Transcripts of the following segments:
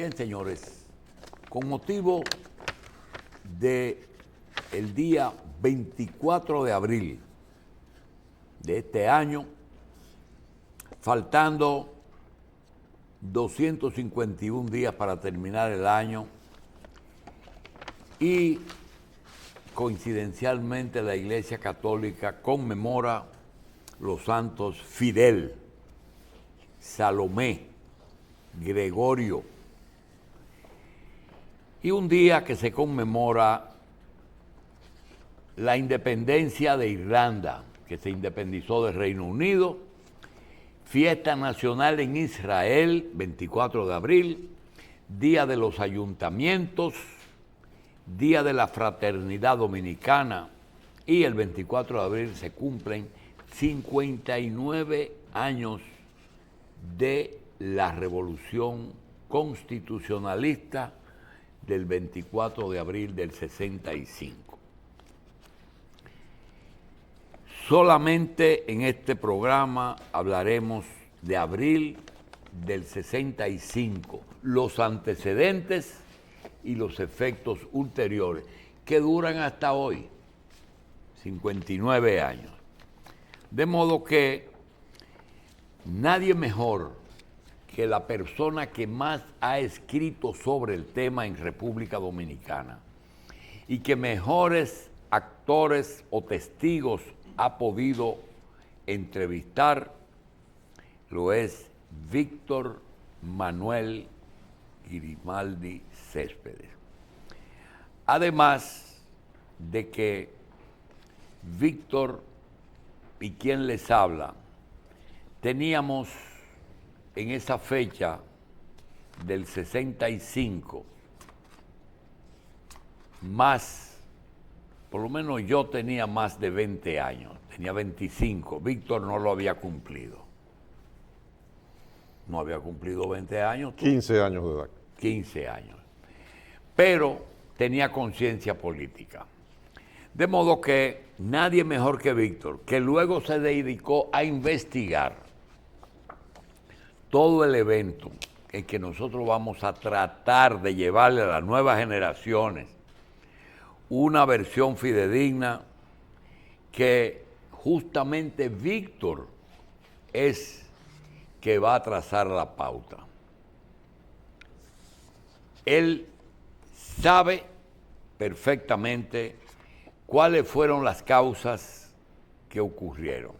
Bien, señores, con motivo de el día 24 de abril de este año, faltando 251 días para terminar el año y coincidencialmente la Iglesia Católica conmemora los santos Fidel, Salomé, Gregorio, y un día que se conmemora la independencia de Irlanda, que se independizó del Reino Unido, fiesta nacional en Israel, 24 de abril, Día de los Ayuntamientos, Día de la Fraternidad Dominicana, y el 24 de abril se cumplen 59 años de la Revolución Constitucionalista del 24 de abril del 65. Solamente en este programa hablaremos de abril del 65, los antecedentes y los efectos ulteriores, que duran hasta hoy, 59 años. De modo que nadie mejor que la persona que más ha escrito sobre el tema en República Dominicana y que mejores actores o testigos ha podido entrevistar, lo es Víctor Manuel Grimaldi Céspedes. Además de que Víctor y quien les habla, teníamos en esa fecha del 65 más, por lo menos yo tenía más de 20 años, tenía 25, Víctor no lo había cumplido. No había cumplido 20 años. 15 años de edad. 15 años. Pero tenía conciencia política. De modo que nadie mejor que Víctor, que luego se dedicó a investigar todo el evento en que nosotros vamos a tratar de llevarle a las nuevas generaciones una versión fidedigna, que justamente Víctor es que va a trazar la pauta. Él sabe perfectamente cuáles fueron las causas que ocurrieron.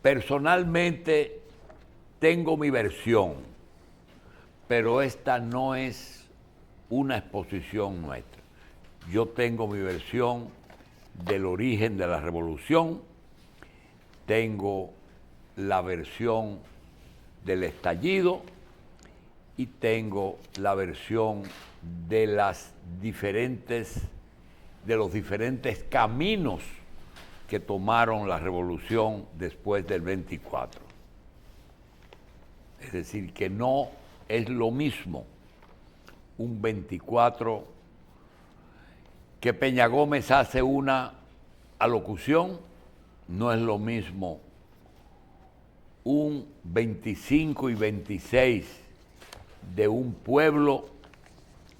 Personalmente tengo mi versión, pero esta no es una exposición nuestra. Yo tengo mi versión del origen de la revolución, tengo la versión del estallido y tengo la versión de los diferentes caminos que tomaron la revolución después del 24. Es decir, que no es lo mismo un 24 que Peña Gómez hace una alocución, no es lo mismo un 25 y 26 de un pueblo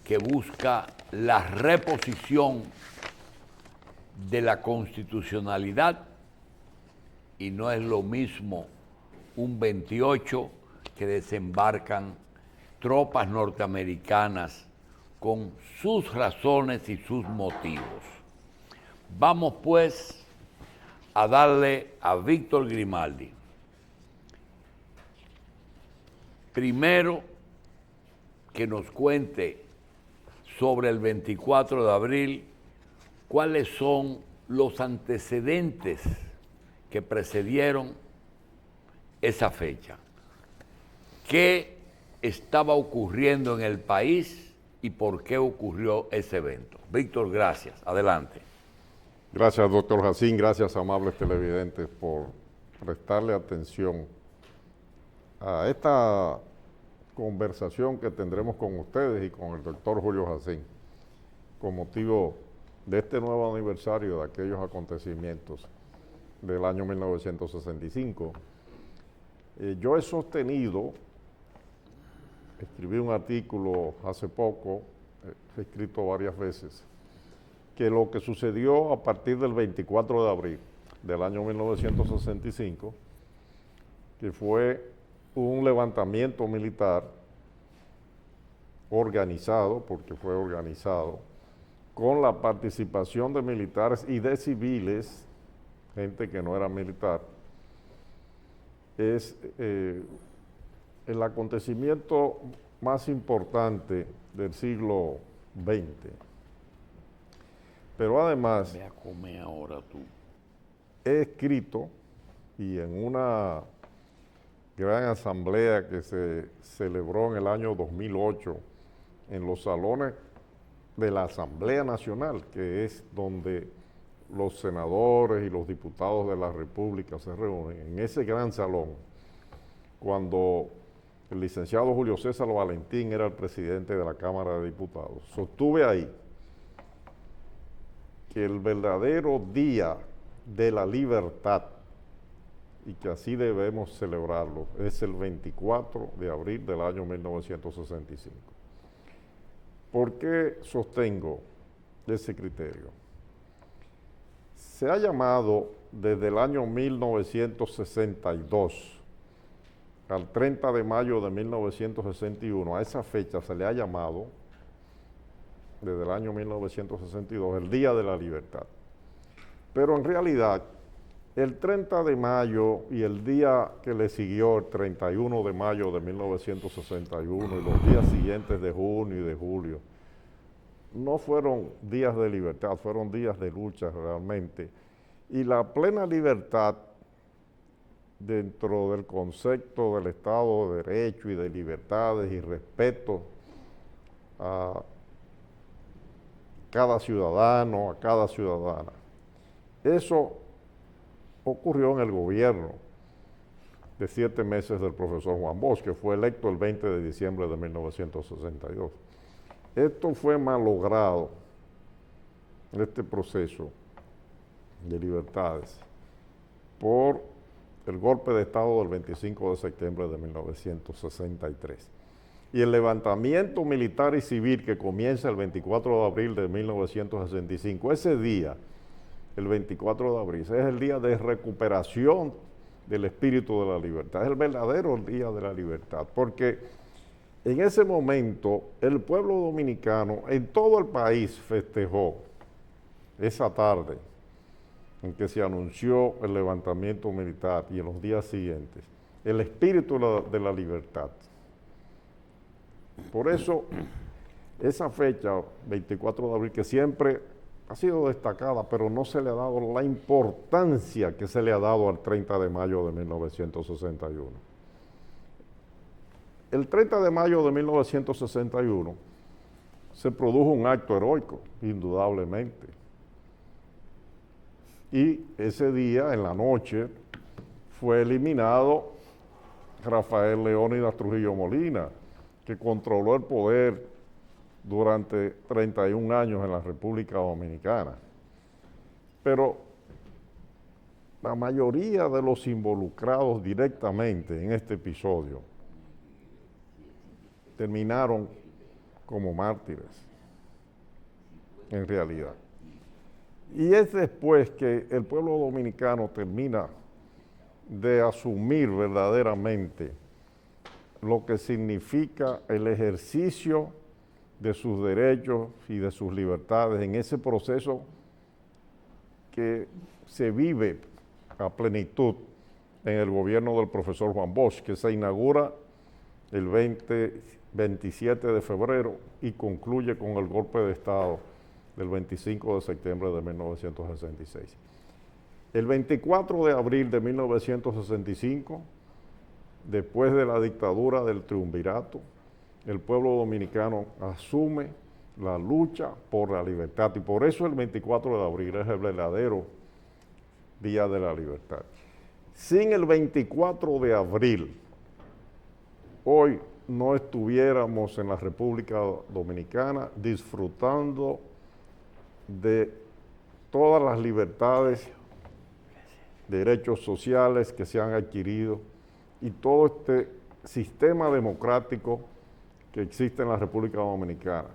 que busca la reposición de la constitucionalidad, y no es lo mismo un 28 que desembarcan tropas norteamericanas con sus razones y sus motivos. Vamos pues a darle a Víctor Grimaldi. Primero, que nos cuente sobre el 24 de abril, cuáles son los antecedentes que precedieron esa fecha. ¿Qué estaba ocurriendo en el país y por qué ocurrió ese evento? Víctor, gracias. Adelante. Gracias, doctor Jacín. Gracias, amables televidentes, por prestarle atención a esta conversación que tendremos con ustedes y con el doctor Julio Jacín con motivo de este nuevo aniversario de aquellos acontecimientos del año 1965. Yo he sostenido escribí un artículo hace poco, he escrito varias veces, que lo que sucedió a partir del 24 de abril del año 1965, que fue un levantamiento militar organizado, porque fue organizado, con la participación de militares y de civiles, gente que no era militar, es el acontecimiento más importante del siglo XX. Pero además, Ve a comer ahora tú. he escrito, y en una gran asamblea que se celebró en el año 2008 en los salones de la Asamblea Nacional, que es donde los senadores y los diputados de la República se reúnen, en ese gran salón, cuando el licenciado Julio César Valentín era el presidente de la Cámara de Diputados, sostuve ahí que el verdadero día de la libertad, y que así debemos celebrarlo, es el 24 de abril del año 1965. ¿Por qué sostengo ese criterio? Se ha llamado desde el año 1962 al 30 de mayo de 1961, a esa fecha se le ha llamado, desde el año 1962, el Día de la Libertad. Pero en realidad, el 30 de mayo y el día que le siguió, el 31 de mayo de 1961, y los días siguientes de junio y de julio, no fueron días de libertad, fueron días de lucha realmente. Y la plena libertad, dentro del concepto del Estado de Derecho y de libertades y respeto a cada ciudadano, a cada ciudadana, eso ocurrió en el gobierno de 7 meses del profesor Juan Bosch, que fue electo el 20 de diciembre de 1962. Esto fue malogrado, este proceso de libertades, por el golpe de Estado del 25 de septiembre de 1963. Y el levantamiento militar y civil que comienza el 24 de abril de 1965, ese día, el 24 de abril, es el día de recuperación del espíritu de la libertad, es el verdadero día de la libertad, porque en ese momento el pueblo dominicano en todo el país festejó esa tarde en que se anunció el levantamiento militar y en los días siguientes, el espíritu de la libertad. Por eso, esa fecha, 24 de abril, que siempre ha sido destacada, pero no se le ha dado la importancia que se le ha dado al 30 de mayo de 1961. El 30 de mayo de 1961 se produjo un acto heroico, indudablemente. Y ese día, en la noche, fue eliminado Rafael Leónidas Trujillo Molina, que controló el poder durante 31 años en la República Dominicana. Pero la mayoría de los involucrados directamente en este episodio terminaron como mártires, en realidad. Y es después que el pueblo dominicano termina de asumir verdaderamente lo que significa el ejercicio de sus derechos y de sus libertades en ese proceso que se vive a plenitud en el gobierno del profesor Juan Bosch, que se inaugura el 27 de febrero y concluye con el golpe de Estado del 25 de septiembre de 1966. El 24 de abril de 1965, después de la dictadura del triunvirato, el pueblo dominicano asume la lucha por la libertad, y por eso el 24 de abril es el verdadero Día de la Libertad. Sin el 24 de abril, hoy no estuviéramos en la República Dominicana disfrutando de todas las libertades, derechos sociales que se han adquirido y todo este sistema democrático que existe en la República Dominicana,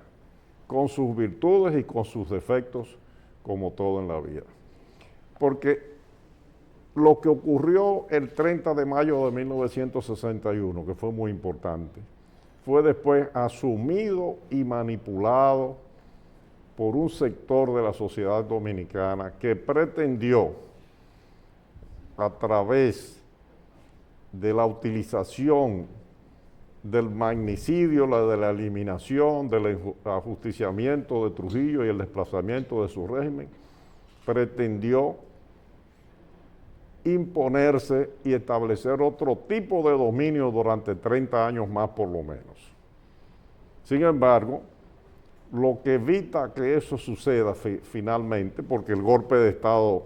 con sus virtudes y con sus defectos, como todo en la vida. Porque lo que ocurrió el 30 de mayo de 1961, que fue muy importante, fue después asumido y manipulado por un sector de la sociedad dominicana que pretendió, a través de la utilización del magnicidio, de la eliminación, del ajusticiamiento de Trujillo y el desplazamiento de su régimen, pretendió imponerse y establecer otro tipo de dominio durante 30 años más por lo menos. Sin embargo, lo que evita que eso suceda finalmente, porque el golpe de Estado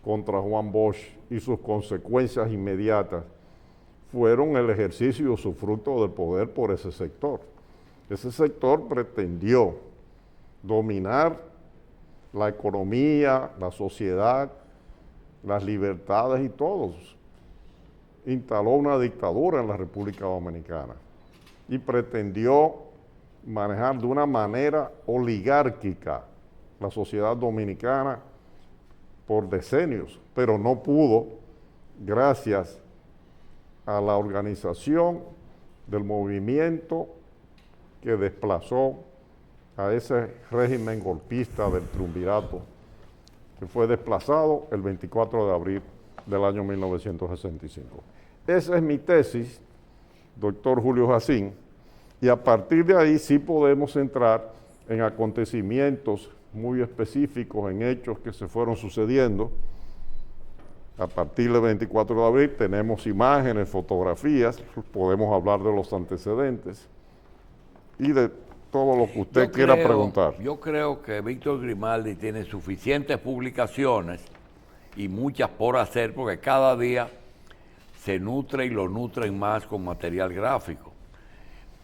contra Juan Bosch y sus consecuencias inmediatas fueron el ejercicio y usufructo del poder por ese sector. Ese sector pretendió dominar la economía, la sociedad, las libertades y todos. Instaló una dictadura en la República Dominicana y pretendió manejar de una manera oligárquica la sociedad dominicana por decenios, pero no pudo gracias a la organización del movimiento que desplazó a ese régimen golpista del triunvirato, que fue desplazado el 24 de abril del año 1965. Esa es mi tesis, doctor Julio Jacín, y a partir de ahí sí podemos entrar en acontecimientos muy específicos, en hechos que se fueron sucediendo. A partir del 24 de abril tenemos imágenes, fotografías, podemos hablar de los antecedentes y de todo lo que usted quiera preguntar. Yo creo que Víctor Grimaldi tiene suficientes publicaciones y muchas por hacer, porque cada día se nutre y lo nutren más con material gráfico.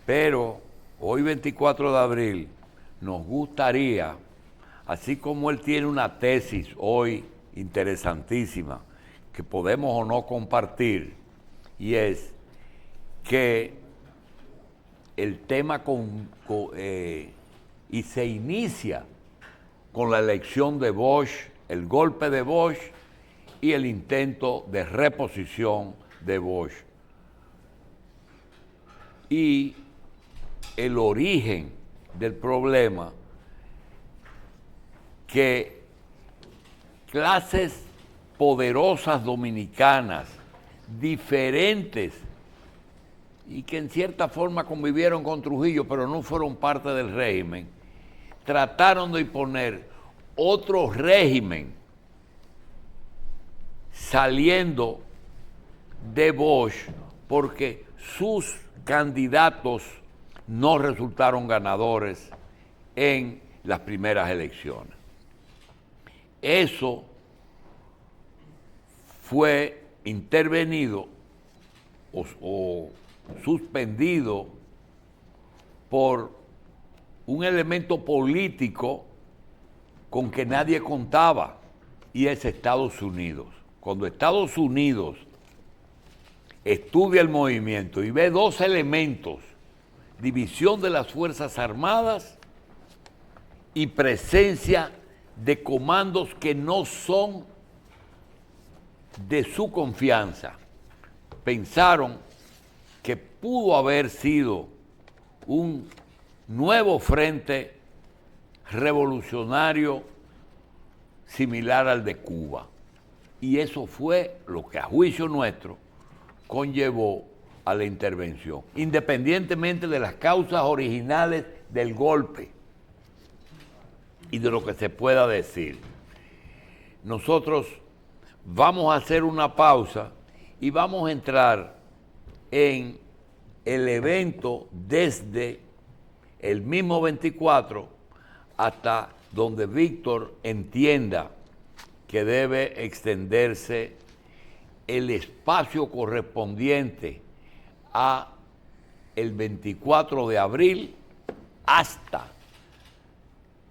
Pero hoy 24 de abril nos gustaría, así como él tiene una tesis hoy interesantísima, que podemos o no compartir, y es que el tema y se inicia con la elección de Bosch, el golpe de Bosch y el intento de reposición de Bosch. Y el origen del problema, que clases poderosas dominicanas, diferentes, y que en cierta forma convivieron con Trujillo, pero no fueron parte del régimen, trataron de imponer otro régimen saliendo de Bosch porque sus candidatos no resultaron ganadores en las primeras elecciones. Eso fue intervenido o suspendido por un elemento político con que nadie contaba, y es Estados Unidos. Cuando Estados Unidos estudia el movimiento y ve dos elementos: división de las Fuerzas Armadas y presencia de comandos que no son de su confianza, pensaron que pudo haber sido un nuevo frente revolucionario similar al de Cuba. Y eso fue lo que, a juicio nuestro, conllevó a la intervención, independientemente de las causas originales del golpe y de lo que se pueda decir. Nosotros vamos a hacer una pausa y vamos a entrar en el evento desde el mismo 24 hasta donde Víctor entienda que debe extenderse el espacio correspondiente a el 24 de abril hasta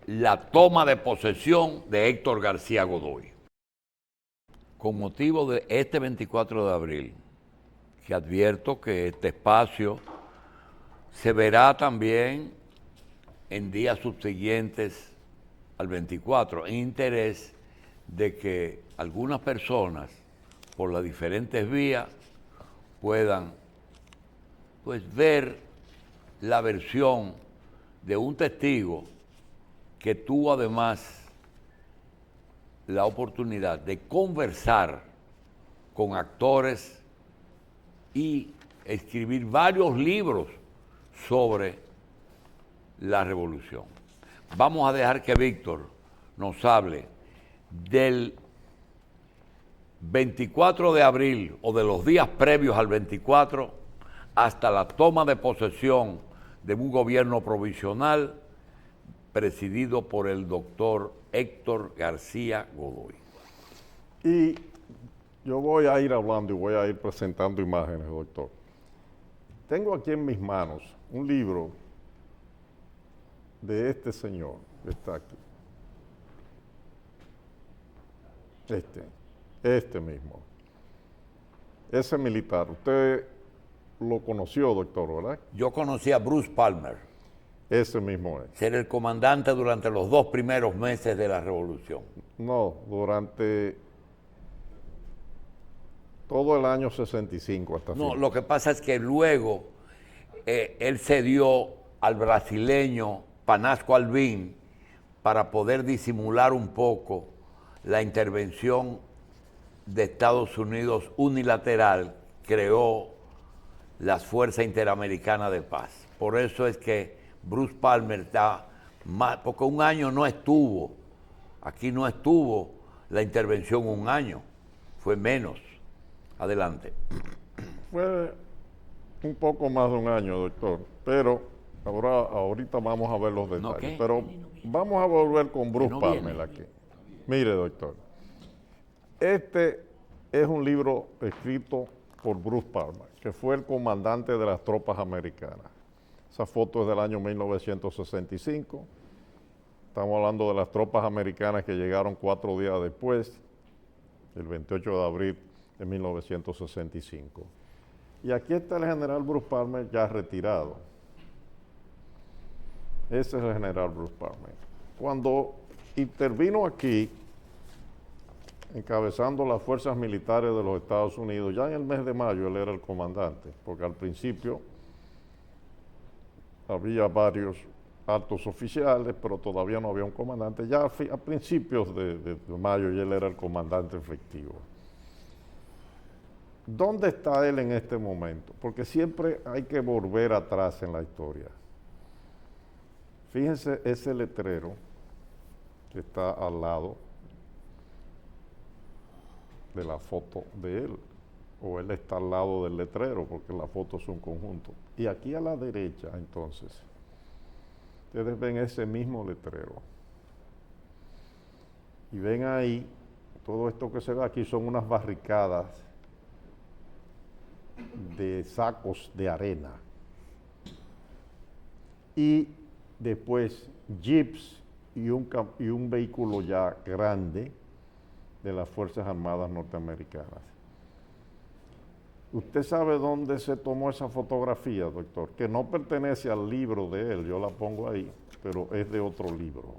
la toma de posesión de Héctor García Godoy. Con motivo de este 24 de abril, que advierto que este espacio Se verá también en días subsiguientes al 24, en interés de que algunas personas, por las diferentes vías, puedan pues ver la versión de un testigo que tuvo además la oportunidad de conversar con actores y escribir varios libros sobre la revolución. Vamos a dejar que Víctor nos hable del 24 de abril o de los días previos al 24 hasta la toma de posesión de un gobierno provisional presidido por el doctor Héctor García Godoy. Y yo voy a ir hablando y voy a ir presentando imágenes, doctor. Tengo aquí en mis manos un libro de este señor que está aquí. Este mismo. Ese militar. Usted lo conoció, doctor, ¿verdad? Yo conocí a Bruce Palmer. Ese mismo es. Ser el comandante durante los 2 primeros meses de la revolución. No, durante todo el año 65 hasta No, fin. lo que pasa es que luego él cedió al brasileño Panasco Albín para poder disimular un poco la intervención de Estados Unidos unilateral, creó las Fuerzas Interamericanas de Paz. Por eso es que Bruce Palmer está más, porque un año no estuvo, aquí no estuvo la intervención un año, fue menos. Adelante. Fue un poco más de un año, doctor, pero ahorita vamos a ver los detalles. ¿No qué? Pero vamos a volver con Bruce no Palmer viene. aquí. Mire, doctor, este es un libro escrito por Bruce Palmer, que fue el comandante de las tropas americanas. Esa foto es del año 1965. Estamos hablando de las tropas americanas que llegaron 4 días después, el 28 de abril de 1965. Y aquí está el general Bruce Palmer ya retirado. Ese es el general Bruce Palmer. Cuando intervino aquí, encabezando las fuerzas militares de los Estados Unidos, ya en el mes de mayo él era el comandante, porque al principio había varios altos oficiales, pero todavía no había un comandante. Ya a principios de mayo ya él era el comandante efectivo. ¿Dónde está él en este momento? Porque siempre hay que volver atrás en la historia. Fíjense ese letrero que está al lado de la foto de él, o él está al lado del letrero, porque la foto es un conjunto. Y aquí a la derecha, entonces, ustedes ven ese mismo letrero. Y ven ahí, todo esto que se ve aquí son unas barricadas de sacos de arena. Y después jeeps y un vehículo ya grande de las Fuerzas Armadas norteamericanas. ¿Usted sabe dónde se tomó esa fotografía, doctor? Que no pertenece al libro de él, yo la pongo ahí, pero es de otro libro,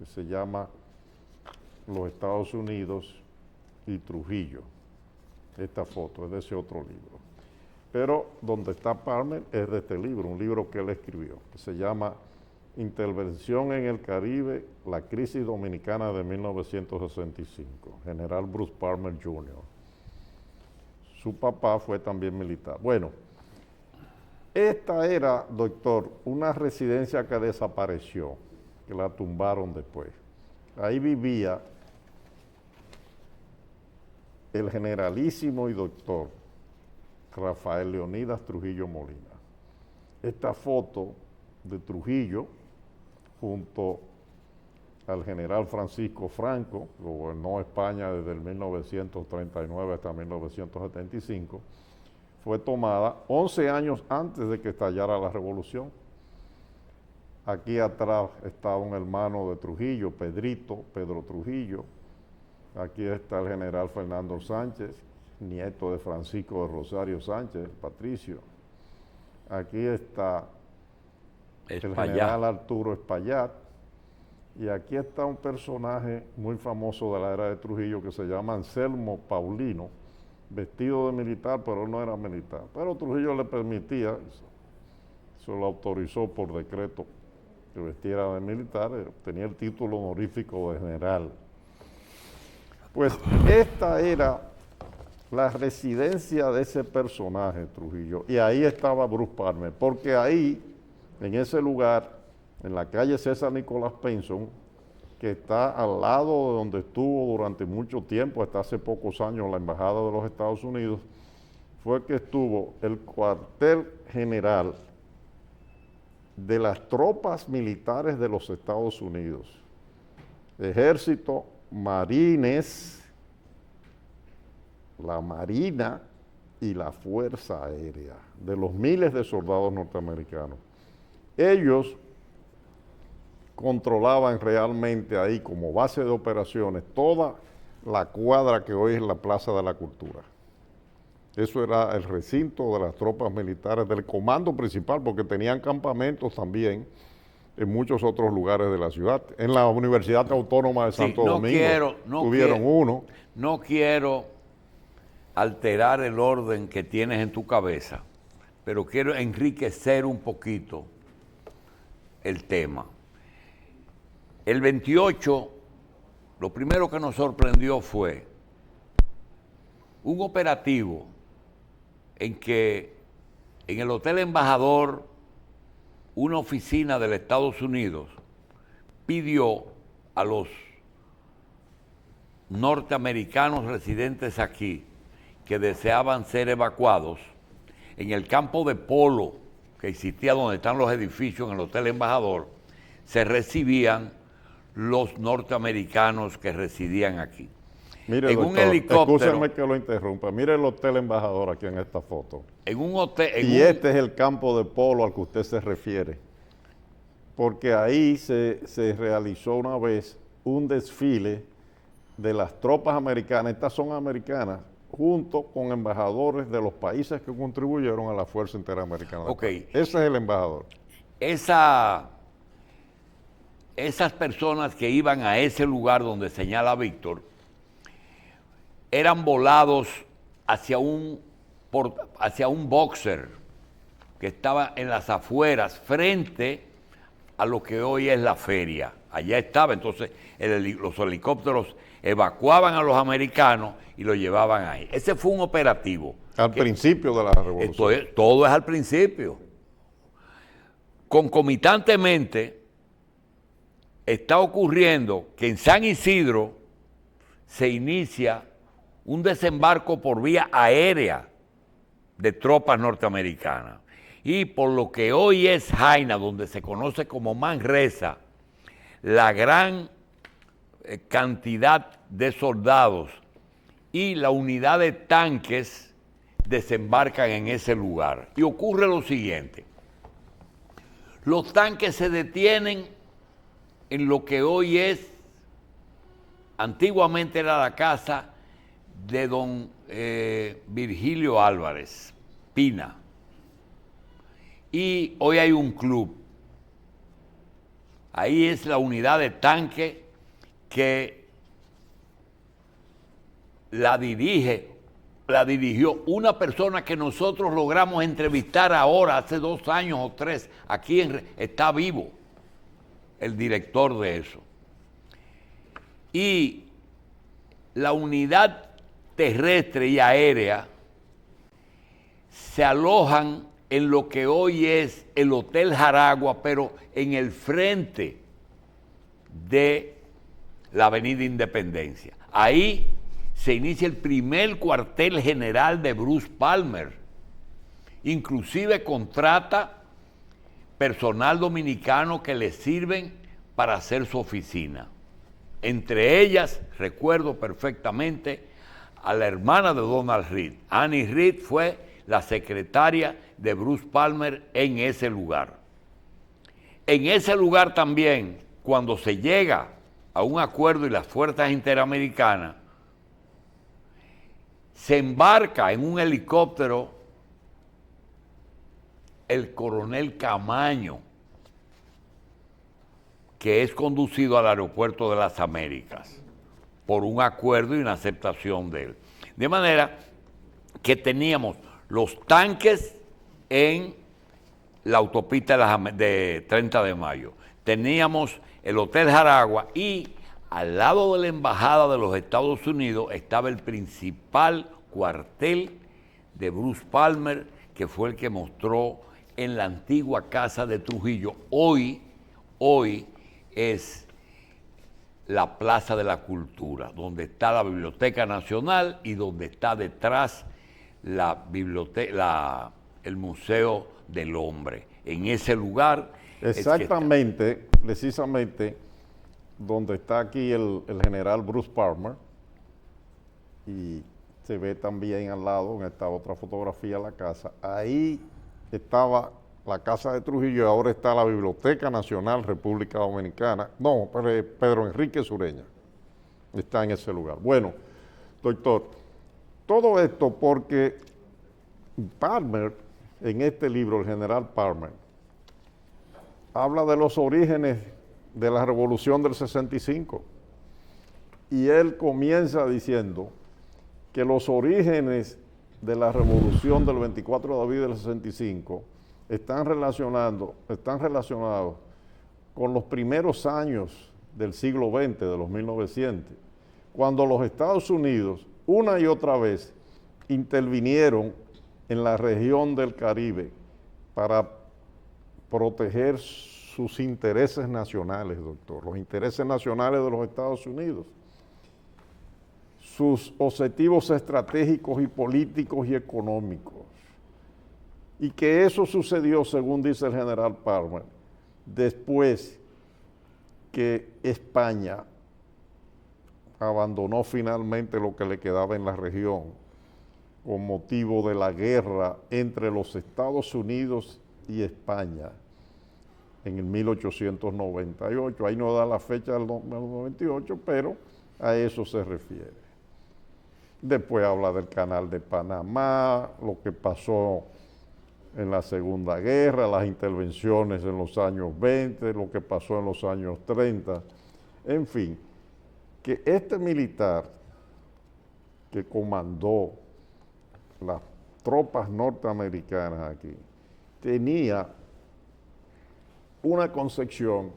que se llama Los Estados Unidos y Trujillo. Esta foto es de ese otro libro. Pero donde está Palmer es de este libro, un libro que él escribió, que se llama Intervención en el Caribe, la crisis dominicana de 1965, General Bruce Palmer Jr. Su papá fue también militar. Bueno, esta era, doctor, una residencia que desapareció, que la tumbaron después. Ahí vivía el generalísimo y doctor Rafael Leonidas Trujillo Molina. Esta foto de Trujillo junto al general Francisco Franco, que gobernó España desde el 1939 hasta 1975, fue tomada 11 años antes de que estallara la revolución. Aquí atrás está un hermano de Trujillo, Pedro Trujillo. Aquí está el general Fernando Sánchez, nieto de Francisco de Rosario Sánchez, Patricio. Aquí está el Espaillat. general Arturo Espaillat. Y aquí está un personaje muy famoso de la era de Trujillo que se llama Anselmo Paulino, vestido de militar, pero él no era militar. Pero Trujillo le permitía, se lo autorizó por decreto que vestiera de militar, tenía el título honorífico de general. Pues esta era la residencia de ese personaje, Trujillo, y ahí estaba Bruce Palmer, porque ahí, en ese lugar, en la calle César Nicolás Penson, que está al lado de donde estuvo durante mucho tiempo, hasta hace pocos años, la Embajada de los Estados Unidos, fue que estuvo el cuartel general de las tropas militares de los Estados Unidos, ejército, marines, la Marina y la Fuerza Aérea, de los miles de soldados norteamericanos. Ellos controlaban realmente ahí como base de operaciones toda la cuadra que hoy es la Plaza de la Cultura. Eso era el recinto de las tropas militares del comando principal, porque tenían campamentos también en muchos otros lugares de la ciudad. En la Universidad Autónoma de Santo Domingo tuvieron uno. No quiero alterar el orden que tienes en tu cabeza, pero quiero enriquecer un poquito el tema. El 28, lo primero que nos sorprendió fue un operativo en que en el Hotel Embajador, una oficina de los Estados Unidos pidió a los norteamericanos residentes aquí que deseaban ser evacuados en el campo de polo que existía donde están los edificios en el Hotel Embajador, se recibían los norteamericanos que residían aquí. Mire, en doctor, un helicóptero. Escúcheme que lo interrumpa. Mire el Hotel Embajador aquí en esta foto. En un hotel. Este es el campo de polo al que usted se refiere. Porque ahí se realizó una vez un desfile de las tropas americanas, estas son americanas, junto con embajadores de los países que contribuyeron a la Fuerza Interamericana. Okay. Ese es el embajador. Esas personas que iban a ese lugar donde señala Víctor eran volados hacia un boxer que estaba en las afueras frente a lo que hoy es la feria. Allá estaba, entonces los helicópteros evacuaban a los americanos y los llevaban ahí. Ese fue un operativo. Al principio de la revolución. Todo es al principio. Concomitantemente, está ocurriendo que en San Isidro se inicia un desembarco por vía aérea de tropas norteamericanas. Y por lo que hoy es Jaina, donde se conoce como Manresa, la gran cantidad de soldados y la unidad de tanques desembarcan en ese lugar. Y ocurre lo siguiente. Los tanques se detienen en lo que hoy es, antiguamente era la casa de don Virgilio Álvarez Pina, y hoy hay un club. Ahí es la unidad de tanque que la dirigió una persona que nosotros logramos entrevistar ahora, hace 2 años o 3, aquí está vivo el director de eso. Y la unidad terrestre y aérea se alojan en lo que hoy es el Hotel Jaragua, pero en el frente de la Avenida Independencia. Ahí se inicia el primer cuartel general de Bruce Palmer. Inclusive contrata personal dominicano que le sirven para hacer su oficina. Entre ellas, recuerdo perfectamente a la hermana de Donald Reed. Annie Reed fue la secretaria de Bruce Palmer en ese lugar. En ese lugar también, cuando se llega a un acuerdo y las fuerzas interamericanas, se embarca en un helicóptero el coronel Camaño, que es conducido al aeropuerto de las Américas por un acuerdo y una aceptación de él. De manera que teníamos los tanques en la autopista de 30 de mayo, teníamos el Hotel Jaragua y al lado de la Embajada de los Estados Unidos estaba el principal cuartel de Bruce Palmer, que fue el que mostró en la antigua casa de Trujillo. Hoy es la Plaza de la Cultura, donde está la Biblioteca Nacional y donde está detrás el Museo del Hombre. En ese lugar. Exactamente, precisamente donde está aquí el general Bruce Palmer, y se ve también al lado, en esta otra fotografía, la casa. Ahí estaba la casa de Trujillo y ahora está la Biblioteca Nacional República Dominicana. No, Pedro Enrique Sureña está en ese lugar. Bueno, doctor, todo esto porque Palmer, en este libro, el general Palmer, habla de los orígenes de la Revolución del 65. Y él comienza diciendo que los orígenes de la Revolución del 24 de abril del 65 están relacionados con los primeros años del siglo XX, de los 1900, cuando los Estados Unidos, una y otra vez, intervinieron en la región del Caribe para proteger sus intereses nacionales, doctor, los intereses nacionales de los Estados Unidos, sus objetivos estratégicos y políticos y económicos. Y que eso sucedió, según dice el general Palmer, después que España abandonó finalmente lo que le quedaba en la región con motivo de la guerra entre los Estados Unidos y España en el 1898. Ahí no da la fecha del 98, pero a eso se refiere. Después habla del Canal de Panamá, lo que pasó en la Segunda Guerra, las intervenciones en los años 20, lo que pasó en los años 30, en fin, que este militar que comandó las tropas norteamericanas aquí tenía una concepción,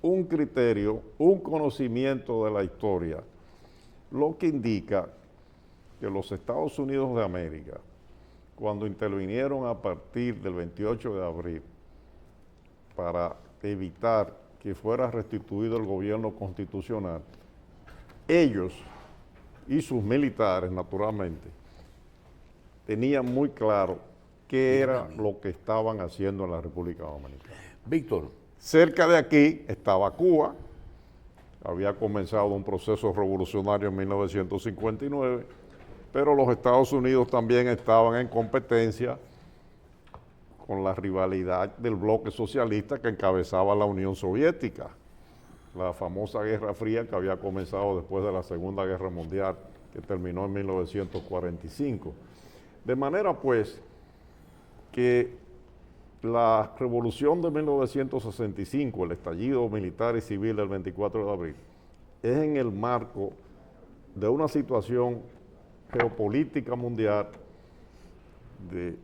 un criterio, un conocimiento de la historia, lo que indica que los Estados Unidos de América, cuando intervinieron a partir del 28 de abril para evitar que fuera restituido el gobierno constitucional, ellos y sus militares, naturalmente, tenían muy claro qué era lo que estaban haciendo en la República Dominicana. Víctor. Cerca de aquí estaba Cuba, había comenzado un proceso revolucionario en 1959, pero los Estados Unidos también estaban en competencia con la rivalidad del bloque socialista que encabezaba la Unión Soviética, la famosa Guerra Fría que había comenzado después de la Segunda Guerra Mundial, que terminó en 1945. De manera pues que la revolución de 1965, el estallido militar y civil del 24 de abril, es en el marco de una situación geopolítica mundial, de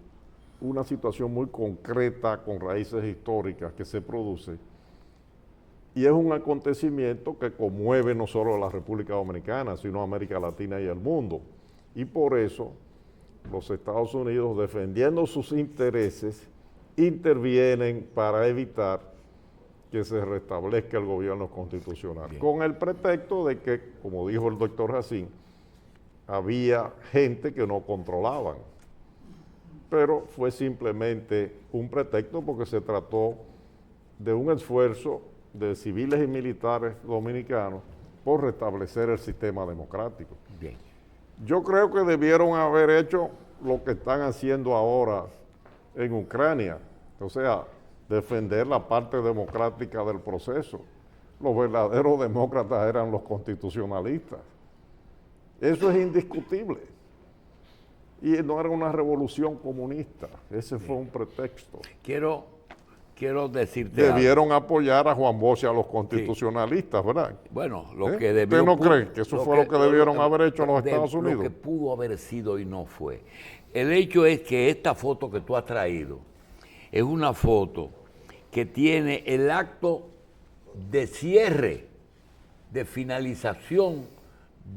una situación muy concreta con raíces históricas que se produce, y es un acontecimiento que conmueve no solo a la República Dominicana, sino a América Latina y al mundo. Y por eso los Estados Unidos, defendiendo sus intereses, intervienen para evitar que se restablezca el gobierno constitucional. Bien. Con el pretexto de que, como dijo el doctor Jacín, había gente que no controlaban. Pero fue simplemente un pretexto porque se trató de un esfuerzo de civiles y militares dominicanos por restablecer el sistema democrático. Bien. Yo creo que debieron haber hecho lo que están haciendo ahora en Ucrania, o sea, defender la parte democrática del proceso. Los verdaderos demócratas eran los constitucionalistas. Eso es indiscutible. Y no era una revolución comunista, ese fue un pretexto. Quiero quiero decirte algo. debieron apoyar a Juan Bosch y a los constitucionalistas, ¿verdad? Bueno, lo ¿Eh? que debió... ¿Usted no cree que eso fue lo que debieron haber hecho en los Estados Unidos? Lo que pudo haber sido y no fue. El hecho es que esta foto que tú has traído es una foto que tiene el acto de cierre, de finalización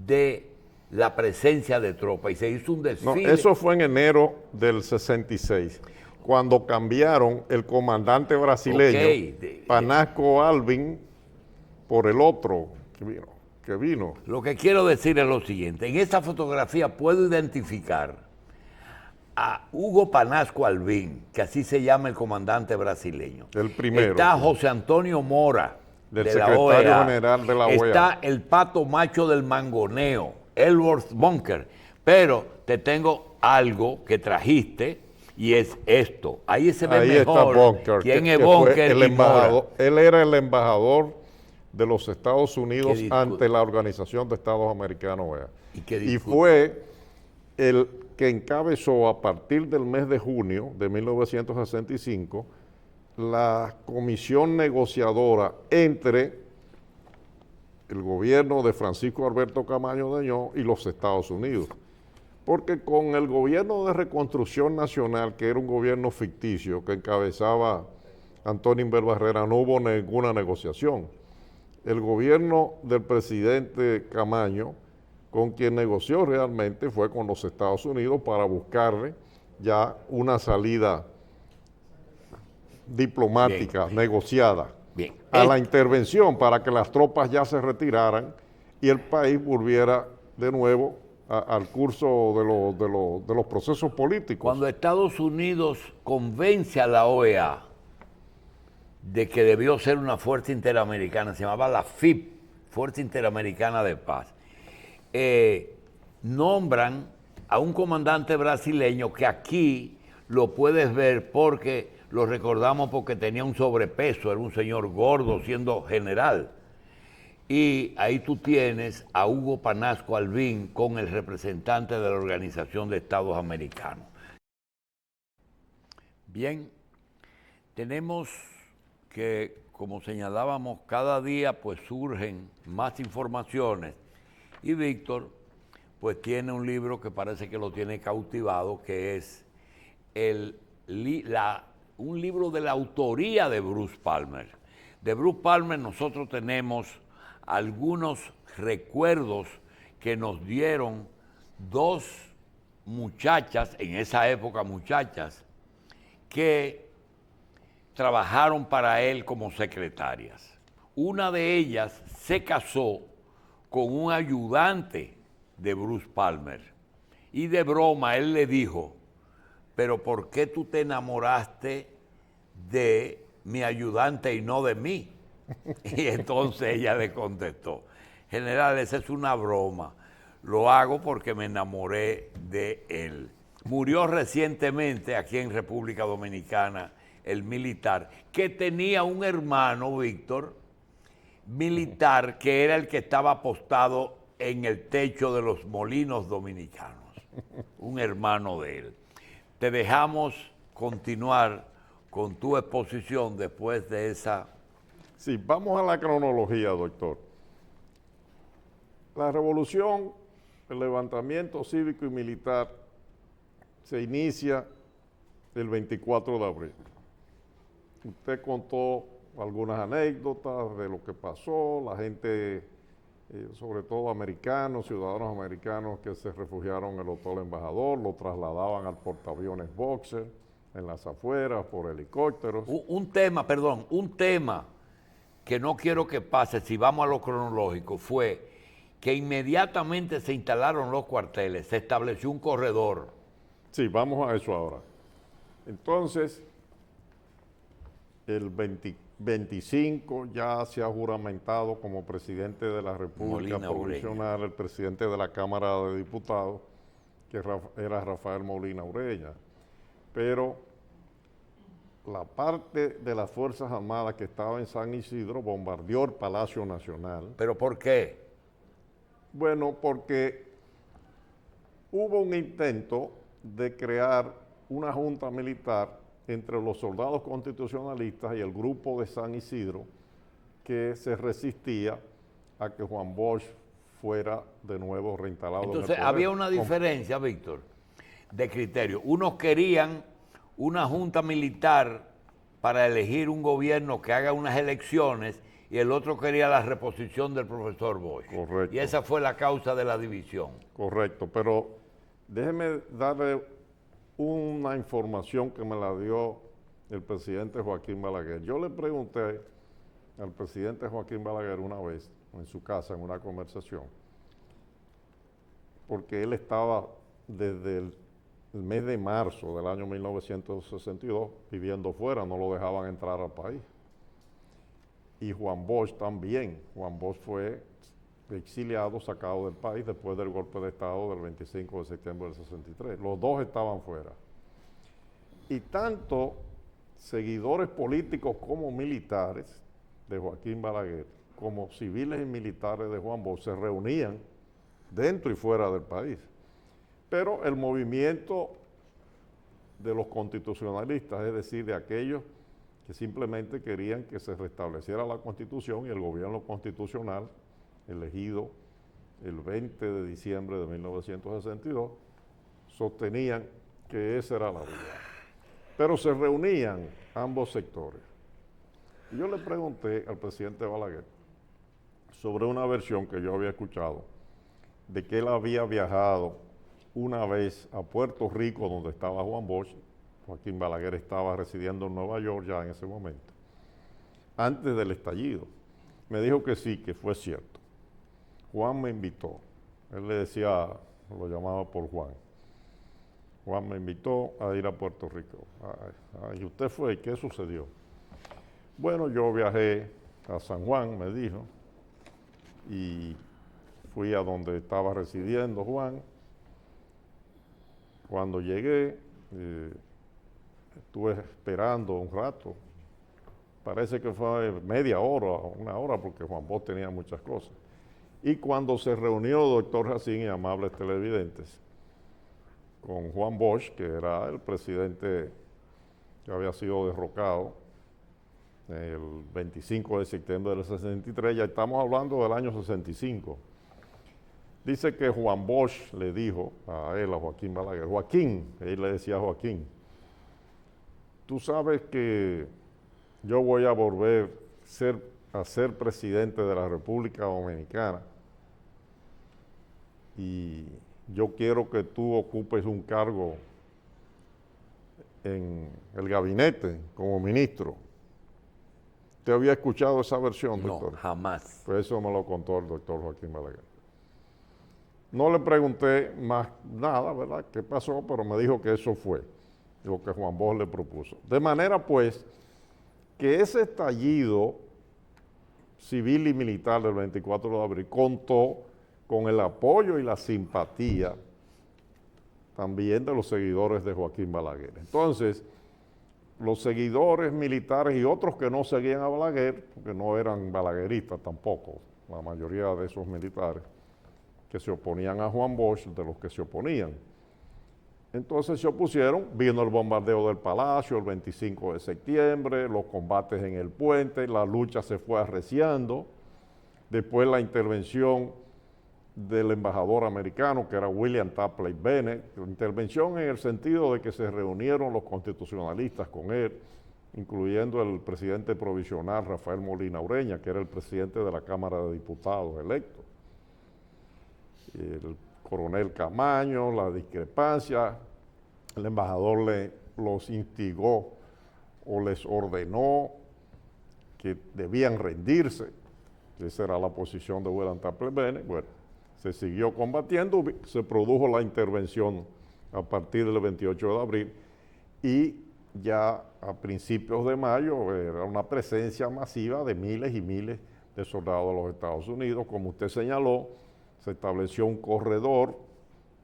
de la presencia de tropas, y se hizo un No, desfile. eso fue en enero del 66, cuando cambiaron el comandante brasileño, Panasco Alvim, por el otro que vino. Lo que quiero decir es lo siguiente: en esta fotografía puedo identificar a Hugo Panasco Alvim, que así se llama el comandante brasileño. El primero. Está José Antonio Mora, del de la secretario OEA. general de la OEA. Está el pato macho del mangoneo, Ellsworth Bunker. Pero te tengo algo que trajiste, y es esto. Ahí se ve Ahí mejor está Bunker. quién es que fue Bunker el y embajador. Mora. Él era el embajador de los Estados Unidos Que ante la Organización de Estados Americanos, OEA. Y Fue el que encabezó a partir del mes de junio de 1965 la comisión negociadora entre el gobierno de Francisco Alberto Camaño Deñó y los Estados Unidos. Porque con el gobierno de Reconstrucción Nacional, que era un gobierno ficticio que encabezaba Antonio Inver Barrera, no hubo ninguna negociación. El gobierno del presidente Camaño, con quien negoció realmente, fue con los Estados Unidos para buscarle ya una salida diplomática, negociada, a la intervención para que las tropas ya se retiraran y el país volviera de nuevo al curso de los procesos políticos. Cuando Estados Unidos convence a la OEA de que debió ser una fuerza interamericana, se llamaba la FIP, Fuerza Interamericana de Paz, nombran a un comandante brasileño que aquí lo puedes ver porque lo recordamos porque tenía un sobrepeso, era un señor gordo siendo general. Y ahí tú tienes a Hugo Panasco Alvim con el representante de la Organización de Estados Americanos. Bien, tenemos que, como señalábamos, cada día pues surgen más informaciones, y Víctor pues tiene un libro que parece que lo tiene cautivado, que es un libro de la autoría de Bruce Palmer. De Bruce Palmer nosotros tenemos algunos recuerdos que nos dieron dos muchachas, en esa época muchachas, que trabajaron para él como secretarias. Una de ellas se casó con un ayudante de Bruce Palmer y de broma él le dijo: pero ¿por qué tú te enamoraste de mi ayudante y no de mí? Y entonces ella le contestó: general, esa es una broma, lo hago porque me enamoré de él. Murió recientemente aquí en República Dominicana el militar, que tenía un hermano, Víctor, militar, que era el que estaba apostado en el techo de los molinos dominicanos, un hermano de él. Te dejamos continuar con tu exposición después de esa... Sí, vamos a la cronología, doctor. La revolución, el levantamiento cívico y militar se inicia el 24 de abril. Usted contó algunas anécdotas de lo que pasó, la gente, sobre todo americanos, ciudadanos americanos que se refugiaron en el Hotel Embajador, lo trasladaban al portaaviones Boxer en las afueras por helicópteros. Un tema que no quiero que pase, si vamos a lo cronológico, fue que inmediatamente se instalaron los cuarteles, se estableció un corredor. Sí, vamos a eso ahora. Entonces, el 25 ya se ha juramentado como presidente de la República Provisional el presidente de la Cámara de Diputados, que era Rafael Molina Ureña. Pero la parte de las Fuerzas Armadas que estaba en San Isidro bombardeó el Palacio Nacional. ¿Pero por qué? Bueno, porque hubo un intento de crear una junta militar entre los soldados constitucionalistas y el grupo de San Isidro que se resistía a que Juan Bosch fuera de nuevo reinstalado en el Entonces, poder. había una diferencia, Víctor, de criterio. Unos querían una junta militar para elegir un gobierno que haga unas elecciones y el otro quería la reposición del profesor Bosch. Correcto. Y esa fue la causa de la división. Correcto, pero déjeme darle una información que me la dio el presidente Joaquín Balaguer. Yo le pregunté al presidente Joaquín Balaguer una vez en su casa, en una conversación, porque él estaba desde el mes de marzo del año 1962 viviendo fuera, no lo dejaban entrar al país. Y Juan Bosch también. Juan Bosch fue exiliado, sacado del país después del golpe de Estado del 25 de septiembre del 63. Los dos estaban fuera. Y tanto seguidores políticos como militares de Joaquín Balaguer, como civiles y militares de Juan Bosch, se reunían dentro y fuera del país. Pero el movimiento de los constitucionalistas, es decir, de aquellos que simplemente querían que se restableciera la Constitución y el gobierno constitucional elegido el 20 de diciembre de 1962, sostenían que esa era la vía. Pero se reunían ambos sectores. Y yo le pregunté al presidente Balaguer sobre una versión que yo había escuchado de que él había viajado una vez a Puerto Rico, donde estaba Juan Bosch. Joaquín Balaguer estaba residiendo en Nueva York ya en ese momento, antes del estallido. Me dijo que sí, que fue cierto. Juan me invitó. Él le decía, lo llamaba por Juan. Juan me invitó a ir a Puerto Rico. ¿Y usted fue? ¿Y qué sucedió? Bueno, yo viajé a San Juan, me dijo, y fui a donde estaba residiendo Juan. Cuando llegué, estuve esperando un rato. Parece que fue media hora, una hora, porque Juan Bosch tenía muchas cosas. Y cuando se reunió doctor Jacín y amables televidentes con Juan Bosch, que era el presidente que había sido derrocado el 25 de septiembre del 63, ya estamos hablando del año 65. Dice que Juan Bosch le dijo a él, a Joaquín Balaguer, Joaquín, él le decía a Joaquín, tú sabes que yo voy a volver a ser presidente de la República Dominicana y yo quiero que tú ocupes un cargo en el gabinete como ministro. ¿Te había escuchado esa versión, doctor? No, jamás. Pues eso me lo contó el doctor Joaquín Balaguer. No le pregunté más nada, ¿verdad? ¿Qué pasó? Pero me dijo que eso fue lo que Juan Bosch le propuso. De manera, pues, que ese estallido civil y militar del 24 de abril contó con el apoyo y la simpatía también de los seguidores de Joaquín Balaguer. Entonces, los seguidores militares y otros que no seguían a Balaguer, porque no eran balagueristas tampoco, la mayoría de esos militares, que se oponían a Juan Bosch, de los que se oponían. Entonces se opusieron, vino el bombardeo del Palacio el 25 de septiembre, los combates en el puente, la lucha se fue arreciando, después la intervención del embajador americano, que era William Tapley Bennett, intervención en el sentido de que se reunieron los constitucionalistas con él, incluyendo el presidente provisional Rafael Molina Ureña, que era el presidente de la Cámara de Diputados electo. El coronel Camaño, la discrepancia, el embajador los instigó o les ordenó que debían rendirse. Esa era la posición de William Tapley Bennett. Bueno, se siguió combatiendo, se produjo la intervención a partir del 28 de abril y ya a principios de mayo era una presencia masiva de miles y miles de soldados de los Estados Unidos. Como usted señaló, se estableció un corredor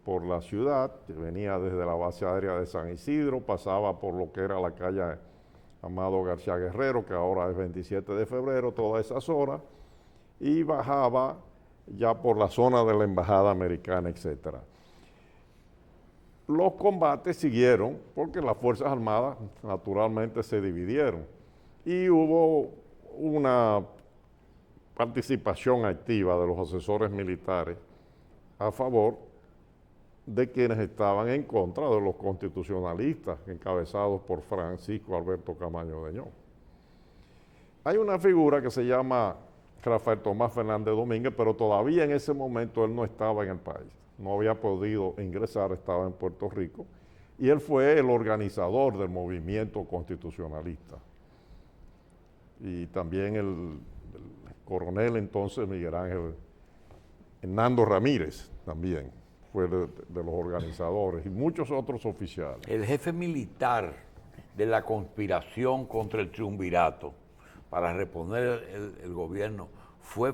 por la ciudad que venía desde la base aérea de San Isidro, pasaba por lo que era la calle Amado García Guerrero, que ahora es 27 de febrero, todas esas horas, y bajaba ya por la zona de la embajada americana, etc. los combates siguieron porque las Fuerzas Armadas naturalmente se dividieron y hubo una participación activa de los asesores militares a favor de quienes estaban en contra de los constitucionalistas encabezados por Francisco Alberto Camaño Deñón. Hay una figura que se llama Rafael Tomás Fernández Domínguez, pero todavía en ese momento él no estaba en el país, no había podido ingresar, estaba en Puerto Rico, y él fue el organizador del movimiento constitucionalista. Y también el coronel entonces Miguel Ángel Hernando Ramírez también fue de los organizadores, y muchos otros oficiales. El jefe militar de la conspiración contra el triunvirato para reponer el gobierno fue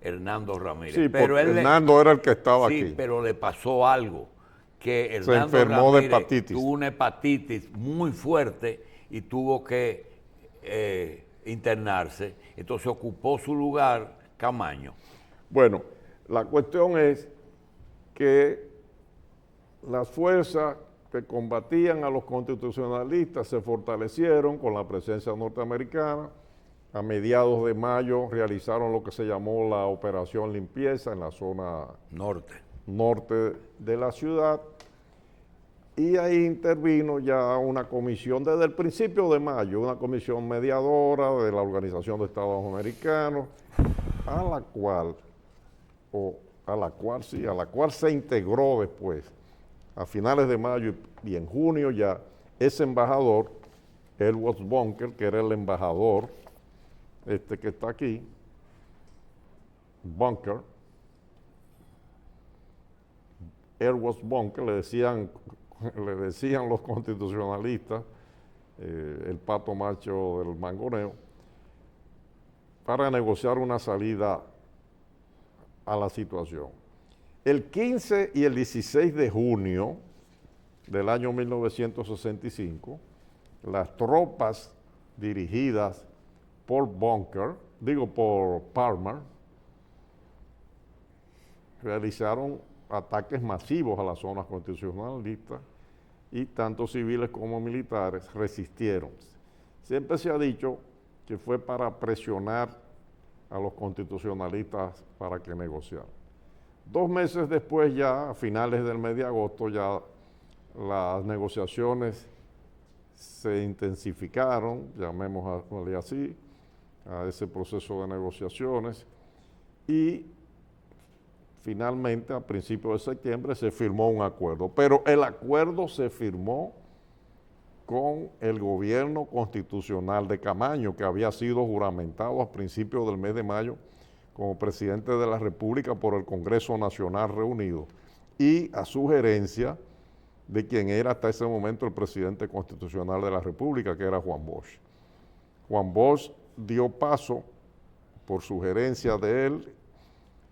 Hernando Ramírez. Sí, pero Hernando era el que estaba aquí. Sí, pero le pasó algo, que Hernando se enfermó Ramírez de hepatitis. Tuvo una hepatitis muy fuerte y tuvo que internarse. Entonces ocupó su lugar Camaño. Bueno, la cuestión es que las fuerzas que combatían a los constitucionalistas se fortalecieron con la presencia norteamericana. A mediados de mayo realizaron lo que se llamó la Operación Limpieza en la zona norte de la ciudad, y ahí intervino ya una comisión desde el principio de mayo, una comisión mediadora de la Organización de Estados Americanos, a la cual se integró después, a finales de mayo y en junio ya, ese embajador, Edward Bunker, que era el embajador, que está aquí, Bunker, Edward Bunker, le decían los constitucionalistas, el pato macho del mangoneo, para negociar una salida a la situación. El 15 y el 16 de junio del año 1965, las tropas dirigidas por Palmer, realizaron ataques masivos a las zonas constitucionalistas y tanto civiles como militares resistieron. Siempre se ha dicho que fue para presionar a los constitucionalistas para que negociaran. 2 meses después, ya a finales del mes de agosto, ya las negociaciones se intensificaron, llamémosle así, a ese proceso de negociaciones, y finalmente a principios de septiembre se firmó un acuerdo, pero el acuerdo se firmó con el gobierno constitucional de Camaño, que había sido juramentado a principios del mes de mayo como presidente de la República por el Congreso Nacional reunido, y a sugerencia de quien era hasta ese momento el presidente constitucional de la República, que era Juan Bosch. Juan Bosch dio paso, por sugerencia de él,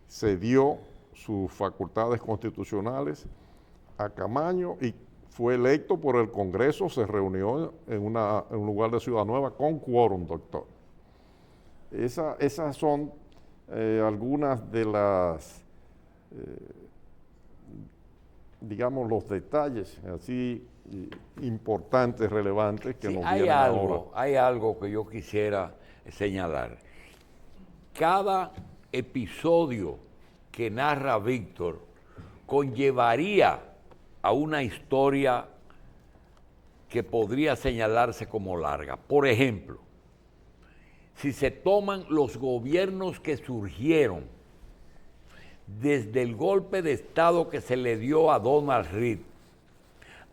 cedió sus facultades constitucionales a Camaño y fue electo por el Congreso, se reunió en un lugar de Ciudad Nueva con quórum, doctor. Esas son algunas de las, digamos, los detalles así importantes, relevantes que nos dieron ahora. Hay algo que yo quisiera señalar. Cada episodio que narra Víctor conllevaría a una historia que podría señalarse como larga. Por ejemplo, si se toman los gobiernos que surgieron desde el golpe de Estado que se le dio a Donald Reed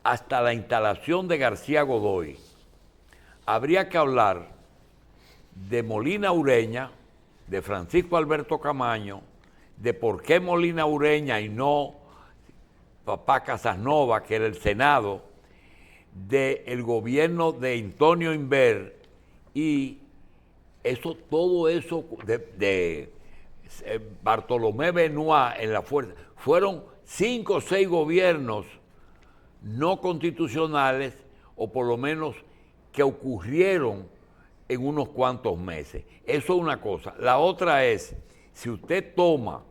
hasta la instalación de García Godoy, habría que hablar de Molina Ureña, de Francisco Alberto Camaño, de por qué Molina Ureña y no Papá Casanova, que era el Senado, del gobierno de Antonio Inver, y todo eso de Bartolomé Benoit en la fuerza, fueron 5 o 6 gobiernos no constitucionales, o por lo menos que ocurrieron en unos cuantos meses. Eso es una cosa. La otra es, si usted toma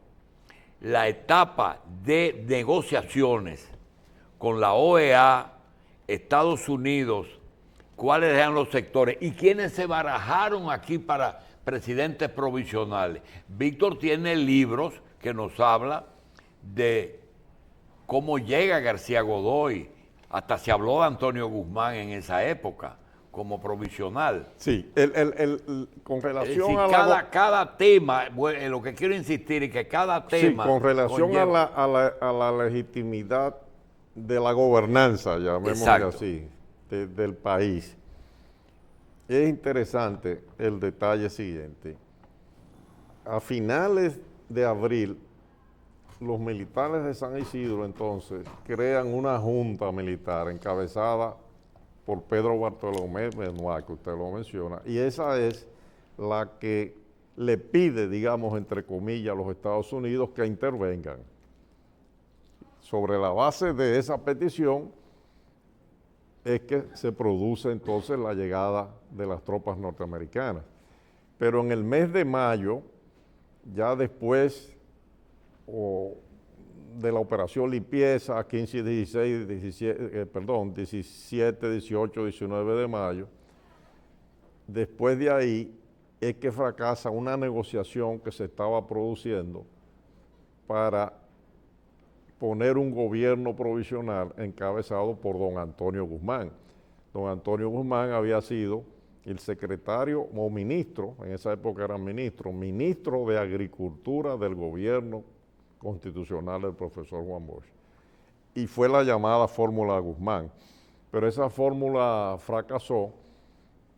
la etapa de negociaciones con la OEA, Estados Unidos, cuáles eran los sectores y quiénes se barajaron aquí para presidentes provisionales. Víctor tiene libros que nos habla de cómo llega García Godoy, hasta se habló de Antonio Guzmán en esa época como provisional. Sí, con Es relación decir, a cada tema, bueno, lo que quiero insistir es que cada tema... Sí, con relación conlleva... a la legitimidad de la gobernanza, llamémosle Exacto. así, del país, es interesante el detalle siguiente. A finales de abril, los militares de San Isidro entonces crean una junta militar encabezada por Pedro Bartolomé Benoit, que usted lo menciona, y esa es la que le pide, digamos, entre comillas, a los Estados Unidos que intervengan. Sobre la base de esa petición es que se produce entonces la llegada de las tropas norteamericanas. Pero en el mes de mayo, ya después de la operación limpieza, 15, 16, 17, 18, 19 de mayo, después de ahí es que fracasa una negociación que se estaba produciendo para poner un gobierno provisional encabezado por don Antonio Guzmán. Don Antonio Guzmán había sido el secretario o ministro, en esa época era ministro de Agricultura del gobierno constitucional del profesor Juan Bosch. Y fue la llamada fórmula Guzmán. Pero esa fórmula fracasó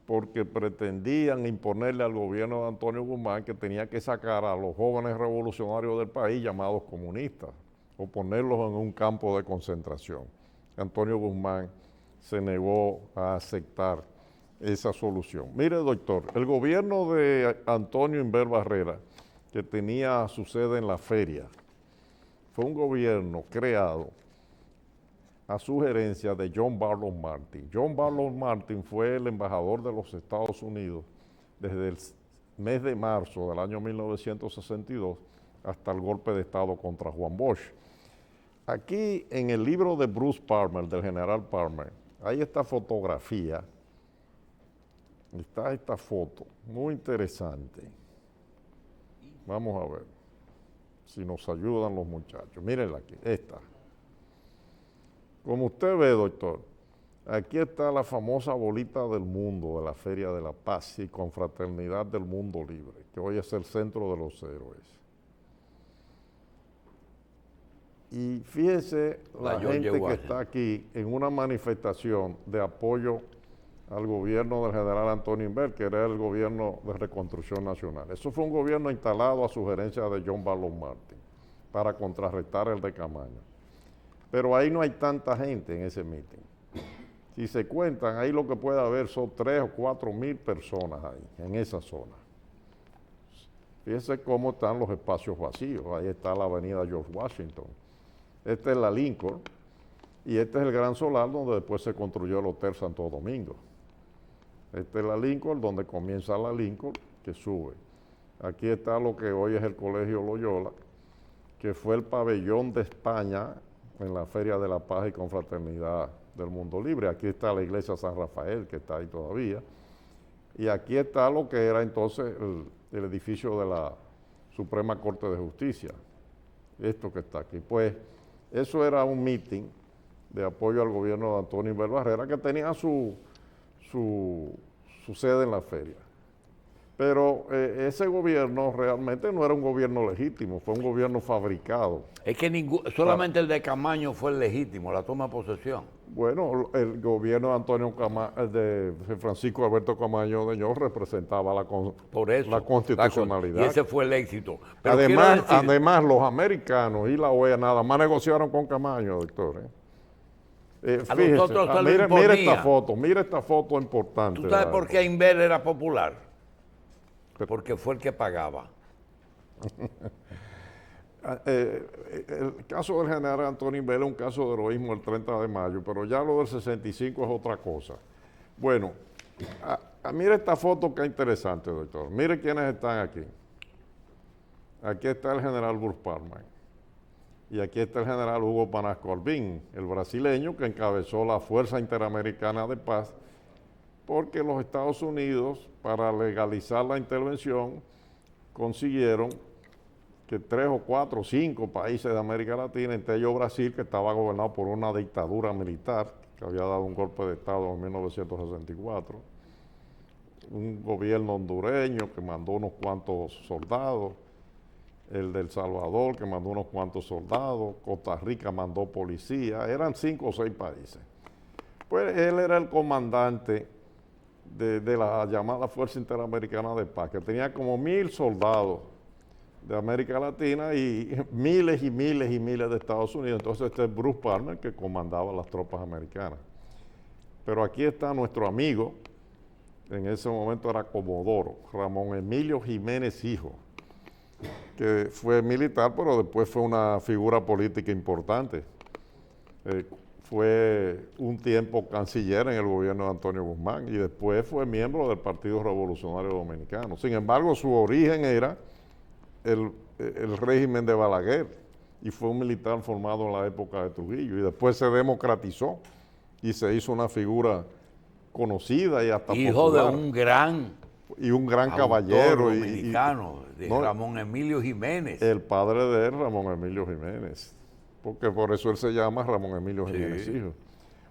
porque pretendían imponerle al gobierno de Antonio Guzmán que tenía que sacar a los jóvenes revolucionarios del país llamados comunistas o ponerlos en un campo de concentración. Antonio Guzmán se negó a aceptar esa solución. Mire, doctor, el gobierno de Antonio Inver Barrera, que tenía su sede en la feria, fue un gobierno creado a sugerencia de John Barlow Martin. John Barlow Martin fue el embajador de los Estados Unidos desde el mes de marzo del año 1962 hasta el golpe de Estado contra Juan Bosch. Aquí en el libro de Bruce Palmer, del general Palmer, hay esta fotografía, está esta foto, muy interesante. Vamos a ver si nos ayudan los muchachos. Mírenla aquí, esta. Como usted ve, doctor, aquí está la famosa bolita del mundo de la Feria de la Paz y Confraternidad del Mundo Libre, que hoy es el centro de los héroes. Y fíjese la gente que está aquí en una manifestación de apoyo al gobierno del general Antonio Inver, que era el gobierno de reconstrucción nacional. Eso fue un gobierno instalado a sugerencia de John Barlow Martin para contrarrestar el de Camaño. Pero ahí no hay tanta gente en ese meeting. Si se cuentan, ahí lo que puede haber son 3 o 4 mil personas ahí, en esa zona. Fíjense cómo están los espacios vacíos. Ahí está la avenida George Washington. Esta es la Lincoln y este es el Gran Solar donde después se construyó el Hotel Santo Domingo. Esta es la Lincoln, donde comienza la Lincoln, que sube. Aquí está lo que hoy es el Colegio Loyola, que fue el pabellón de España en la Feria de la Paz y Confraternidad del Mundo Libre. Aquí está la Iglesia San Rafael, que está ahí todavía. Y aquí está lo que era entonces el edificio de la Suprema Corte de Justicia. Esto que está aquí. Pues eso era un meeting de apoyo al gobierno de Antonio Inver Barrera, que tenía su sede en la feria. Pero ese gobierno realmente no era un gobierno legítimo, fue un gobierno fabricado. Es que solamente el de Camaño fue el legítimo, la toma de posesión. Bueno, el gobierno de Francisco Alberto Camaño de Ño representaba la constitucionalidad. Y ese fue el éxito. Pero además, los americanos y la OEA nada más negociaron con Camaño, doctor. Fíjese, mire esta foto importante. ¿Tú sabes por qué Inver era popular? Porque fue el que pagaba. El caso del general Antonio Inver es un caso de heroísmo el 30 de mayo, pero ya lo del 65 es otra cosa. Bueno, mire esta foto que es interesante, doctor. Mire quiénes están aquí. Aquí está el general Bruce Palmer. Y aquí está el general Hugo Panasco Albín, el brasileño que encabezó la Fuerza Interamericana de Paz, porque los Estados Unidos, para legalizar la intervención, consiguieron que 3 o 4 o 5 países de América Latina, entre ellos Brasil, que estaba gobernado por una dictadura militar, que había dado un golpe de Estado en 1964, un gobierno hondureño que mandó unos cuantos soldados, el de El Salvador que mandó unos cuantos soldados, Costa Rica mandó policía, eran 5 o 6 países. Pues él era el comandante de la llamada Fuerza Interamericana de Paz, que tenía como 1000 soldados de América Latina y miles y miles y miles de Estados Unidos. Entonces este es Bruce Palmer que comandaba las tropas americanas. Pero aquí está nuestro amigo, en ese momento era Comodoro, Ramón Emilio Jiménez Hijo, que fue militar, pero después fue una figura política importante. Fue un tiempo canciller en el gobierno de Antonio Guzmán y después fue miembro del Partido Revolucionario Dominicano. Sin embargo, su origen era el régimen de Balaguer y fue un militar formado en la época de Trujillo y después se democratizó y se hizo una figura conocida y hasta hijo popular. de un gran caballero dominicano, de Ramón Emilio Jiménez. El padre de él, Ramón Emilio Jiménez, porque por eso él se llama Ramón Emilio Jiménez Hijo.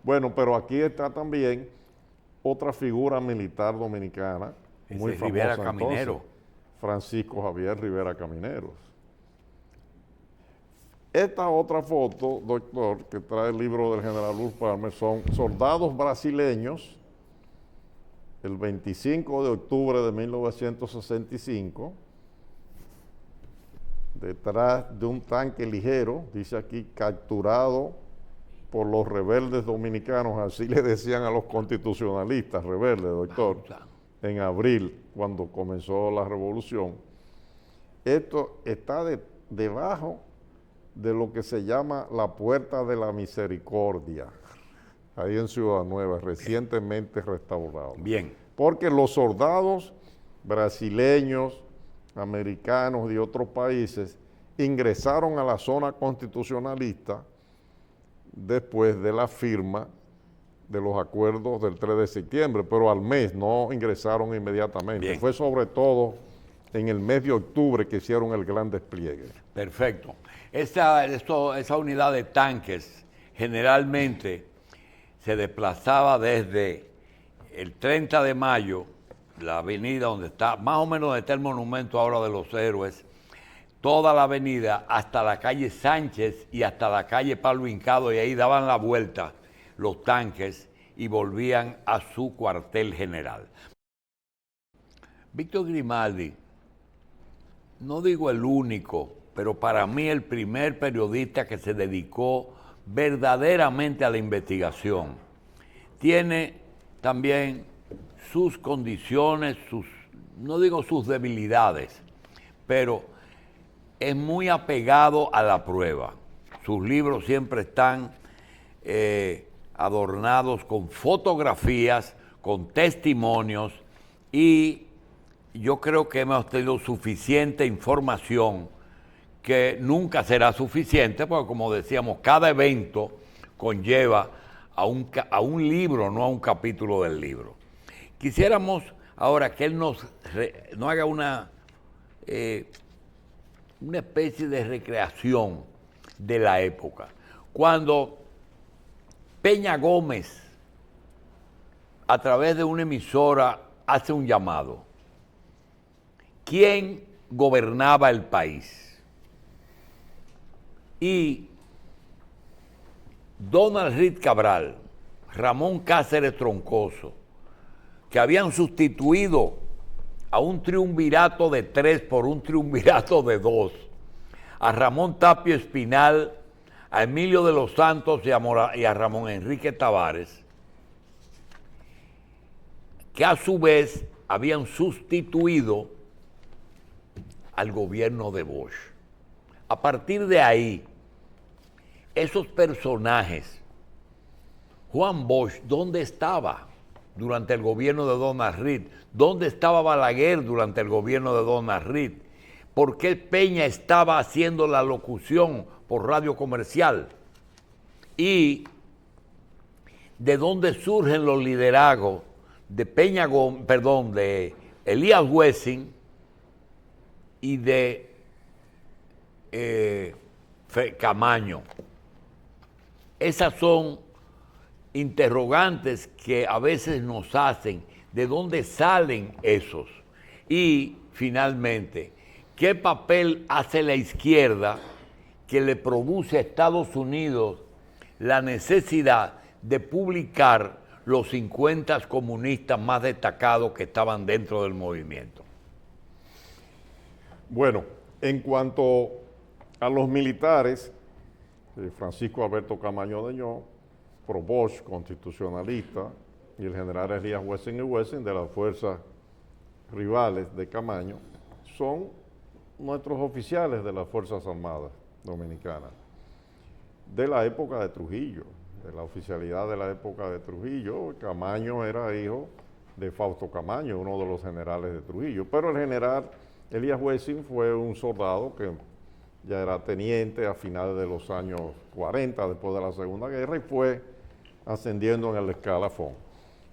Bueno, pero aquí está también otra figura militar dominicana, muy famosa Rivera Caminero. Entonces, Francisco Javier Rivera Camineros. Esta otra foto, doctor, que trae el libro del general Bruce Palmer, son soldados brasileños, el 25 de octubre de 1965, detrás de un tanque ligero, dice aquí, capturado por los rebeldes dominicanos, así le decían a los constitucionalistas, rebeldes, doctor, en abril, cuando comenzó la revolución. Esto está debajo de lo que se llama la Puerta de la Misericordia, ahí en Ciudad Nueva, recientemente restaurado. Bien. Porque los soldados brasileños, americanos y otros países ingresaron a la zona constitucionalista después de la firma de los acuerdos del 3 de septiembre, pero al mes, no ingresaron inmediatamente. Bien. Fue sobre todo en el mes de octubre que hicieron el gran despliegue. Perfecto. Esa unidad de tanques generalmente se desplazaba desde el 30 de mayo, la avenida donde está, más o menos donde está el monumento ahora de los héroes, toda la avenida hasta la calle Sánchez y hasta la calle Pablo Hincado, y ahí daban la vuelta los tanques y volvían a su cuartel general. Víctor Grimaldi, no digo el único, pero para mí el primer periodista que se dedicó verdaderamente a la investigación. Tiene también sus condiciones, no digo sus debilidades, pero es muy apegado a la prueba. Sus libros siempre están adornados con fotografías, con testimonios, y yo creo que hemos tenido suficiente información, que nunca será suficiente, porque como decíamos, cada evento conlleva a un libro, no a un capítulo del libro. Quisiéramos ahora que él nos haga una especie de recreación de la época. Cuando Peña Gómez, a través de una emisora, hace un llamado. ¿Quién gobernaba el país? Y Donald Reed Cabral, Ramón Cáceres Troncoso, que habían sustituido a un triunvirato de 3 por un triunvirato de 2, a Ramón Tapio Espinal, a Emilio de los Santos y a Ramón Enrique Tavares, que a su vez habían sustituido al gobierno de Bosch. A partir de ahí, esos personajes, Juan Bosch, ¿dónde estaba durante el gobierno de Donald Reed? ¿Dónde estaba Balaguer durante el gobierno de Donald Reed? por qué Peña estaba haciendo la locución por radio comercial y de dónde surgen los liderazgos de de Elías Wessing y de Camaño. Esas son interrogantes que a veces nos hacen de dónde salen esos. Y finalmente, ¿qué papel hace la izquierda que le produce a Estados Unidos la necesidad de publicar los 50 comunistas más destacados que estaban dentro del movimiento? Bueno, en cuanto a los militares, Francisco Alberto Camaño Deñó, pro Bosch, constitucionalista, y el general Elías Wessing y Wessing, de las fuerzas rivales de Camaño, son nuestros oficiales de las Fuerzas Armadas Dominicanas, de la época de Trujillo, de la oficialidad de la época de Trujillo. Camaño era hijo de Fausto Camaño, uno de los generales de Trujillo, pero el general Elías Wessing fue un soldado que ya era teniente a finales de los años 40, después de la Segunda Guerra, y fue ascendiendo en el escalafón.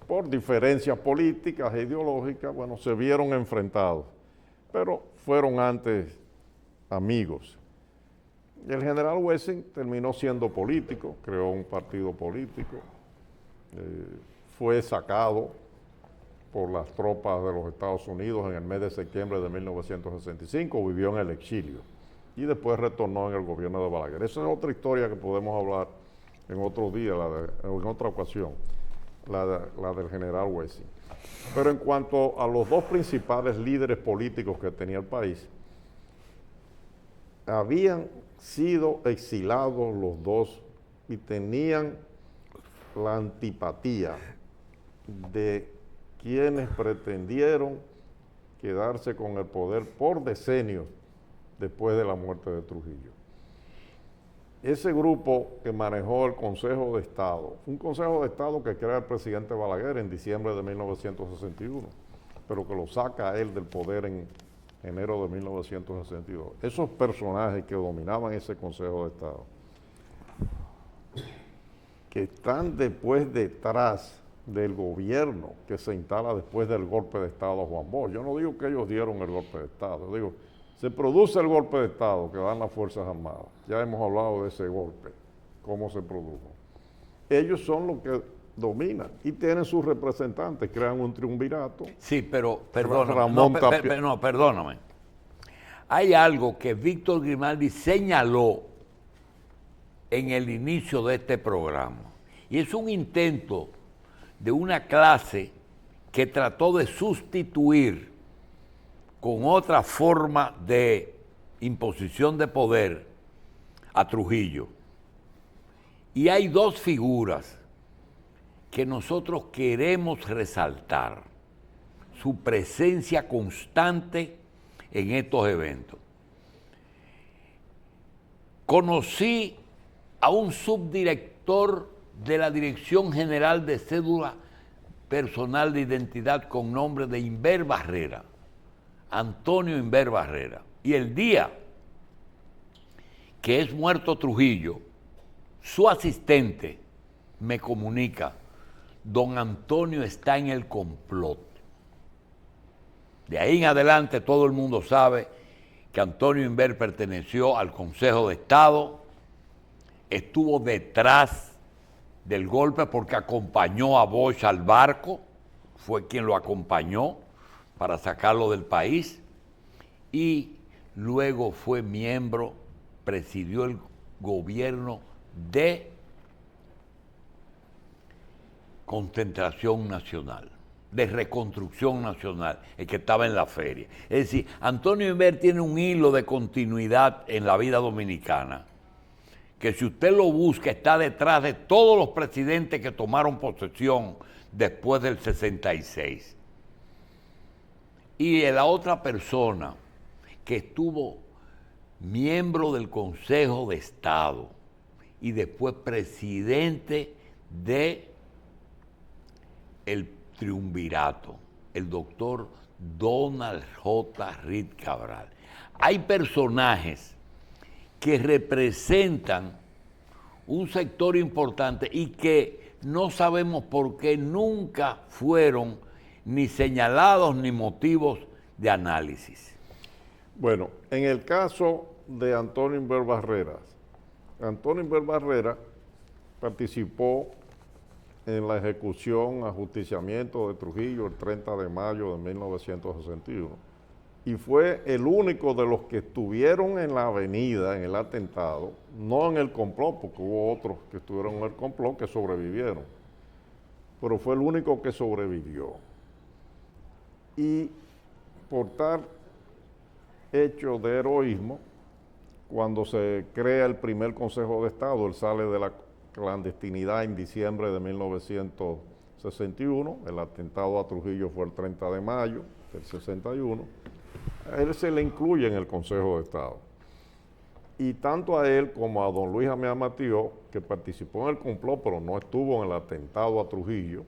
Por diferencias políticas e ideológicas, bueno, se vieron enfrentados, pero fueron antes amigos. El general Wessing terminó siendo político, creó un partido político, fue sacado por las tropas de los Estados Unidos en el mes de septiembre de 1965, vivió en el exilio y después retornó en el gobierno de Balaguer. Esa es otra historia que podemos hablar en otro día, en otra ocasión, la del general Wessing. Pero en cuanto a los dos principales líderes políticos que tenía el país, habían sido exilados los dos y tenían la antipatía de quienes pretendieron quedarse con el poder por decenios después de la muerte de Trujillo. Ese grupo que manejó el Consejo de Estado, un Consejo de Estado que crea el presidente Balaguer en diciembre de 1961, pero que lo saca a él del poder en enero de 1962. Esos personajes que dominaban ese Consejo de Estado, que están después detrás del gobierno que se instala después del golpe de Estado a Juan Bosch. Yo no digo que ellos dieron el golpe de Estado, digo, se produce el golpe de Estado que dan las Fuerzas Armadas. Ya hemos hablado de ese golpe, cómo se produjo. Ellos son los que dominan y tienen sus representantes, crean un triunvirato. Sí, pero perdóname, perdóname. Hay algo que Víctor Grimaldi señaló en el inicio de este programa, y es un intento de una clase que trató de sustituir con otra forma de imposición de poder a Trujillo. Y hay dos figuras que nosotros queremos resaltar, su presencia constante en estos eventos. Conocí a un subdirector de la Dirección General de Cédula Personal de Identidad con nombre de Inver Barrera, Antonio Inver Barrera. Y el día que es muerto Trujillo, su asistente me comunica: don Antonio está en el complot. De ahí en adelante todo el mundo sabe que Antonio Inver perteneció al Consejo de Estado, estuvo detrás del golpe porque acompañó a Bosch al barco, fue quien lo acompañó para sacarlo del país, y luego fue miembro, presidió el gobierno de Concentración Nacional, de Reconstrucción Nacional, el que estaba en la feria. Es decir, Antonio Inver tiene un hilo de continuidad en la vida dominicana, que si usted lo busca está detrás de todos los presidentes que tomaron posesión después del 66. Y la otra persona que estuvo miembro del Consejo de Estado y después presidente de el triunvirato, el doctor Donald J. Reed Cabral. Hay personajes que representan un sector importante y que no sabemos por qué nunca fueron ni señalados ni motivos de análisis. Bueno, en el caso de Antonio Inver Barreras, Antonio Inver Barreras participó en la ejecución, ajusticiamiento de Trujillo el 30 de mayo de 1961 y fue el único de los que estuvieron en la avenida, en el atentado, no en el complot, porque hubo otros que estuvieron en el complot que sobrevivieron, pero fue el único que sobrevivió. Y por tal hecho de heroísmo, cuando se crea el primer Consejo de Estado, él sale de la clandestinidad en diciembre de 1961, el atentado a Trujillo fue el 30 de mayo del 61, a él se le incluye en el Consejo de Estado. Y tanto a él como a don Luis Jamé Matío, que participó en el complot pero no estuvo en el atentado a Trujillo,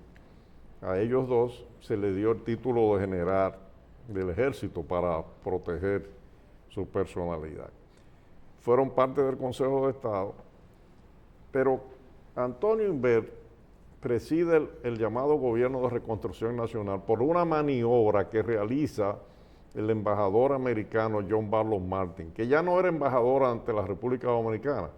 a ellos dos se le dio el título de general del ejército para proteger su personalidad. Fueron parte del Consejo de Estado, pero Antonio Inver preside el llamado Gobierno de Reconstrucción Nacional por una maniobra que realiza el embajador americano John Barlow Martin, que ya no era embajador ante la República Dominicana,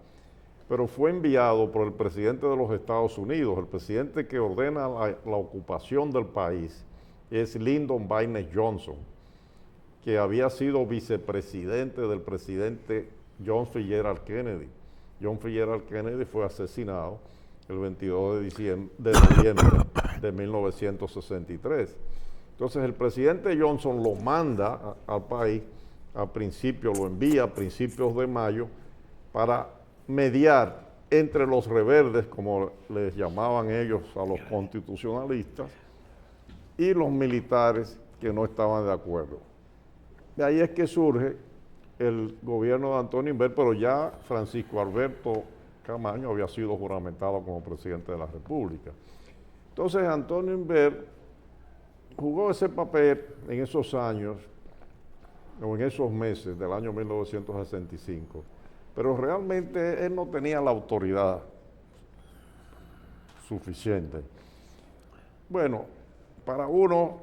pero fue enviado por el presidente de los Estados Unidos. El presidente que ordena la ocupación del país es Lyndon Baines Johnson, que había sido vicepresidente del presidente John F. Kennedy. John F. Kennedy fue asesinado el 22 de noviembre de 1963. Entonces el presidente Johnson lo manda al país lo envía a principios de mayo para mediar entre los rebeldes, como les llamaban ellos a los constitucionalistas, y los militares que no estaban de acuerdo. De ahí es que surge el gobierno de Antonio Inver, pero ya Francisco Alberto Camaño había sido juramentado como presidente de la República. Entonces Antonio Inver jugó ese papel en esos años, o en esos meses del año 1965, pero realmente él no tenía la autoridad suficiente. Bueno, para uno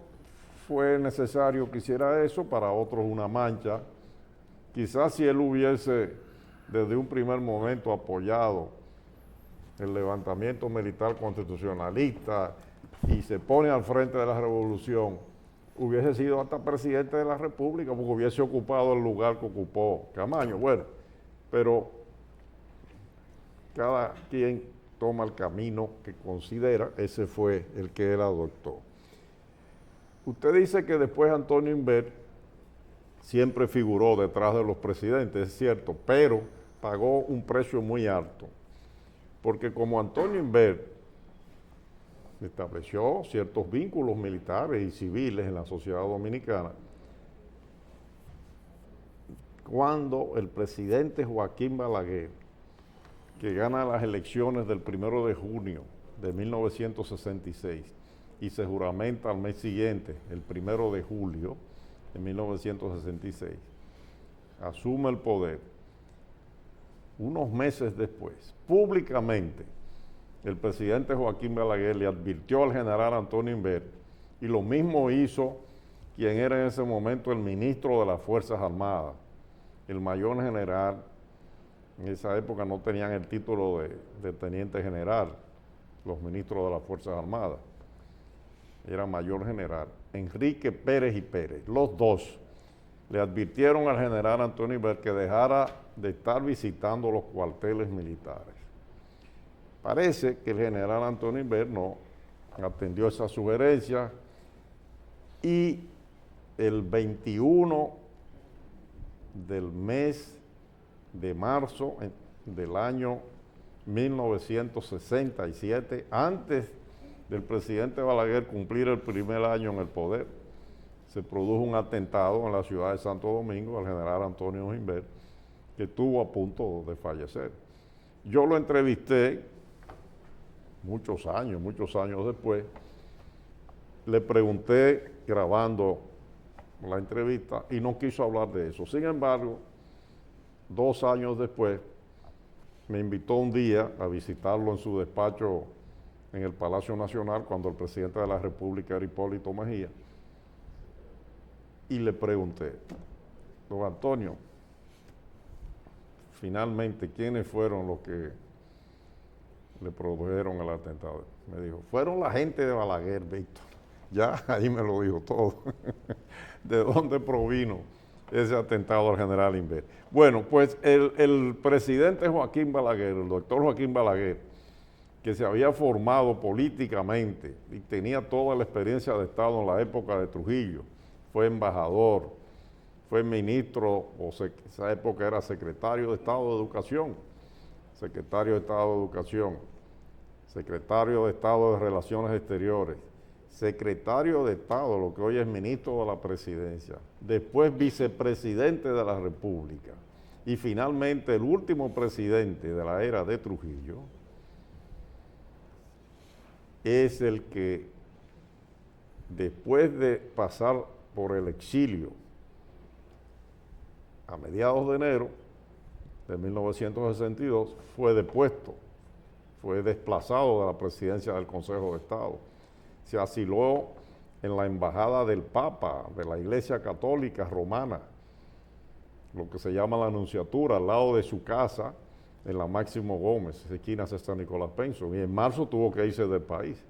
fue necesario que hiciera eso, para otros una mancha. Quizás si él hubiese desde un primer momento apoyado el levantamiento militar constitucionalista y se pone al frente de la revolución, hubiese sido hasta presidente de la República, porque hubiese ocupado el lugar que ocupó Camaño. Bueno, pero cada quien toma el camino que considera, ese fue el que él adoptó. Usted dice que después Antonio Inver siempre figuró detrás de los presidentes, es cierto, pero pagó un precio muy alto, porque como Antonio Inver estableció ciertos vínculos militares y civiles en la sociedad dominicana, cuando el presidente Joaquín Balaguer, que gana las elecciones del 1 de junio de 1966 y se juramenta al mes siguiente, el 1 de julio de 1966, asume el poder. Unos meses después, públicamente, el presidente Joaquín Balaguer le advirtió al general Antonio Inver, y lo mismo hizo quien era en ese momento el ministro de las Fuerzas Armadas, el mayor general. En esa época no tenían el título de teniente general los ministros de las Fuerzas Armadas, era mayor general, Enrique Pérez y Pérez. Los dos le advirtieron al general Antonio Inver que dejara de estar visitando los cuarteles militares. Parece que el general Antonio Inver no atendió esa sugerencia y el 21 del mes de marzo del año 1967, antes del presidente Balaguer cumplir el primer año en el poder, se produjo un atentado en la ciudad de Santo Domingo al general Antonio Inver, que estuvo a punto de fallecer. Yo lo entrevisté muchos años después, le pregunté grabando la entrevista y no quiso hablar de eso. Sin embargo, 2 años después, me invitó un día a visitarlo en su despacho en el Palacio Nacional, cuando el presidente de la República era Hipólito Mejía, y le pregunté, don Antonio, finalmente, ¿quiénes fueron los que le produjeron el atentado? Me dijo, fueron la gente de Balaguer, Víctor. Ya ahí me lo dijo todo. ¿De dónde provino ese atentado al general Inver? Bueno, pues el presidente Joaquín Balaguer, el doctor Joaquín Balaguer, que se había formado políticamente y tenía toda la experiencia de Estado en la época de Trujillo, fue embajador, fue ministro, esa época era secretario de Estado de Educación, secretario de Estado de Educación, secretario de Estado de Relaciones Exteriores, secretario de Estado, lo que hoy es ministro de la Presidencia, después vicepresidente de la República y finalmente el último presidente de la era de Trujillo, es el que después de pasar por el exilio a mediados de enero de 1962, fue depuesto, fue desplazado de la presidencia del Consejo de Estado. Se asiló en la embajada del Papa, de la Iglesia Católica Romana, lo que se llama la Anunciatura, al lado de su casa, en la Máximo Gómez, esquina de San Nicolás Penson, y en marzo tuvo que irse del país.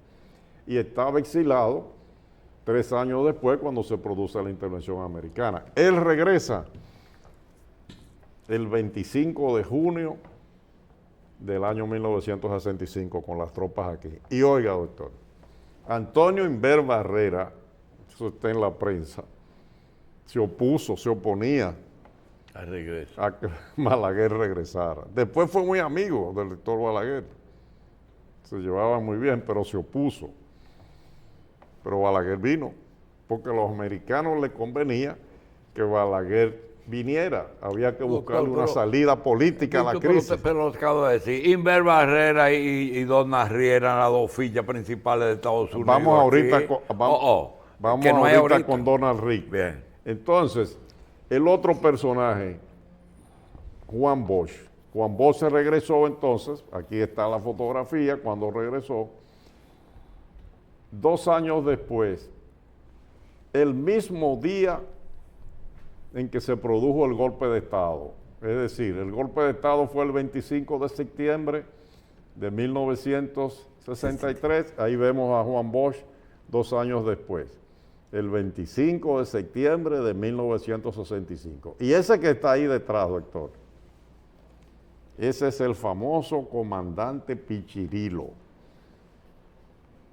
Y estaba exilado 3 años después, cuando se produce la intervención americana. Él regresa el 25 de junio del año 1965 con las tropas aquí. Y oiga, doctor, Antonio Inver Barrera, eso está en la prensa, se oponía a que Balaguer regresara. Después fue muy amigo del doctor Balaguer, se llevaban muy bien, pero se opuso. Pero Balaguer vino, porque a los americanos les convenía que Balaguer viniera, había que buscarle una salida política a la crisis. Pero lo acabo de decir, Inver Barrera y Donna Riera eran las 2 fichas principales de Estados Unidos. Vamos ahorita, con Donald Rick. Bien. Entonces, el otro personaje, Juan Bosch. Juan Bosch se regresó entonces, aquí está la fotografía cuando regresó, 2 años después, el mismo día en que se produjo el golpe de Estado. Es decir, el golpe de Estado fue el 25 de septiembre de 1963. Ahí vemos a Juan Bosch 2 años después. El 25 de septiembre de 1965. Y ese que está ahí detrás, doctor, ese es el famoso comandante Pichirilo.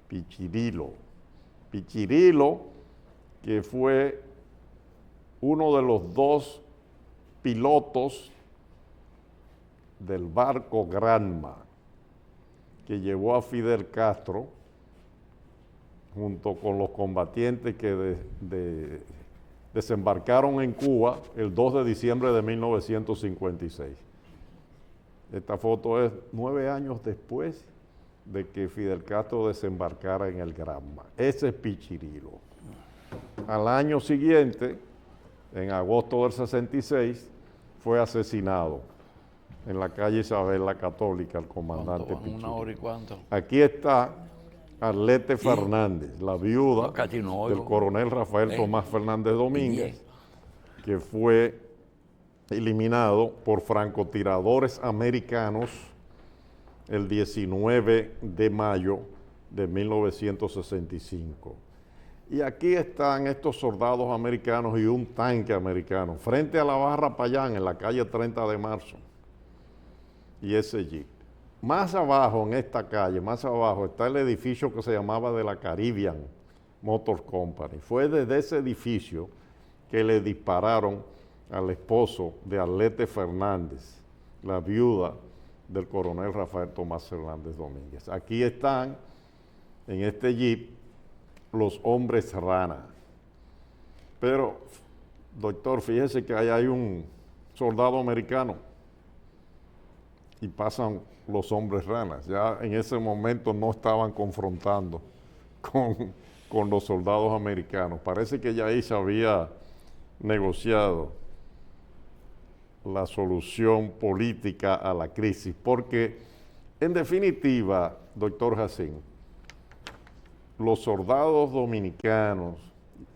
Pichirilo, que fue uno de los 2 pilotos del barco Granma que llevó a Fidel Castro junto con los combatientes que desembarcaron en Cuba el 2 de diciembre de 1956. Esta foto es 9 años después de que Fidel Castro desembarcara en el Granma. Ese es Pichirilo. Al año siguiente, en agosto del 66, fue asesinado en la calle Isabel la Católica, el comandante Pichirilo. ¿Una hora y cuánto? Aquí está Arlete Fernández, la viuda del coronel Rafael Tomás Fernández Domínguez, que fue eliminado por francotiradores americanos el 19 de mayo de 1965. Y aquí están estos soldados americanos y un tanque americano frente a la barra Payán en la calle 30 de marzo. Y ese jeep. Más abajo en esta calle, más abajo, está el edificio que se llamaba de la Caribbean Motor Company. Fue desde ese edificio que le dispararon al esposo de Arlete Fernández, la viuda del coronel Rafael Tomás Fernández Domínguez. Aquí están, en este jeep, los hombres rana. Pero, doctor, fíjese que ahí hay un soldado americano y pasan los hombres ranas. Ya en ese momento no estaban confrontando con los soldados americanos. Parece que ya ahí se había negociado la solución política a la crisis, porque en definitiva, doctor Jacín, los soldados dominicanos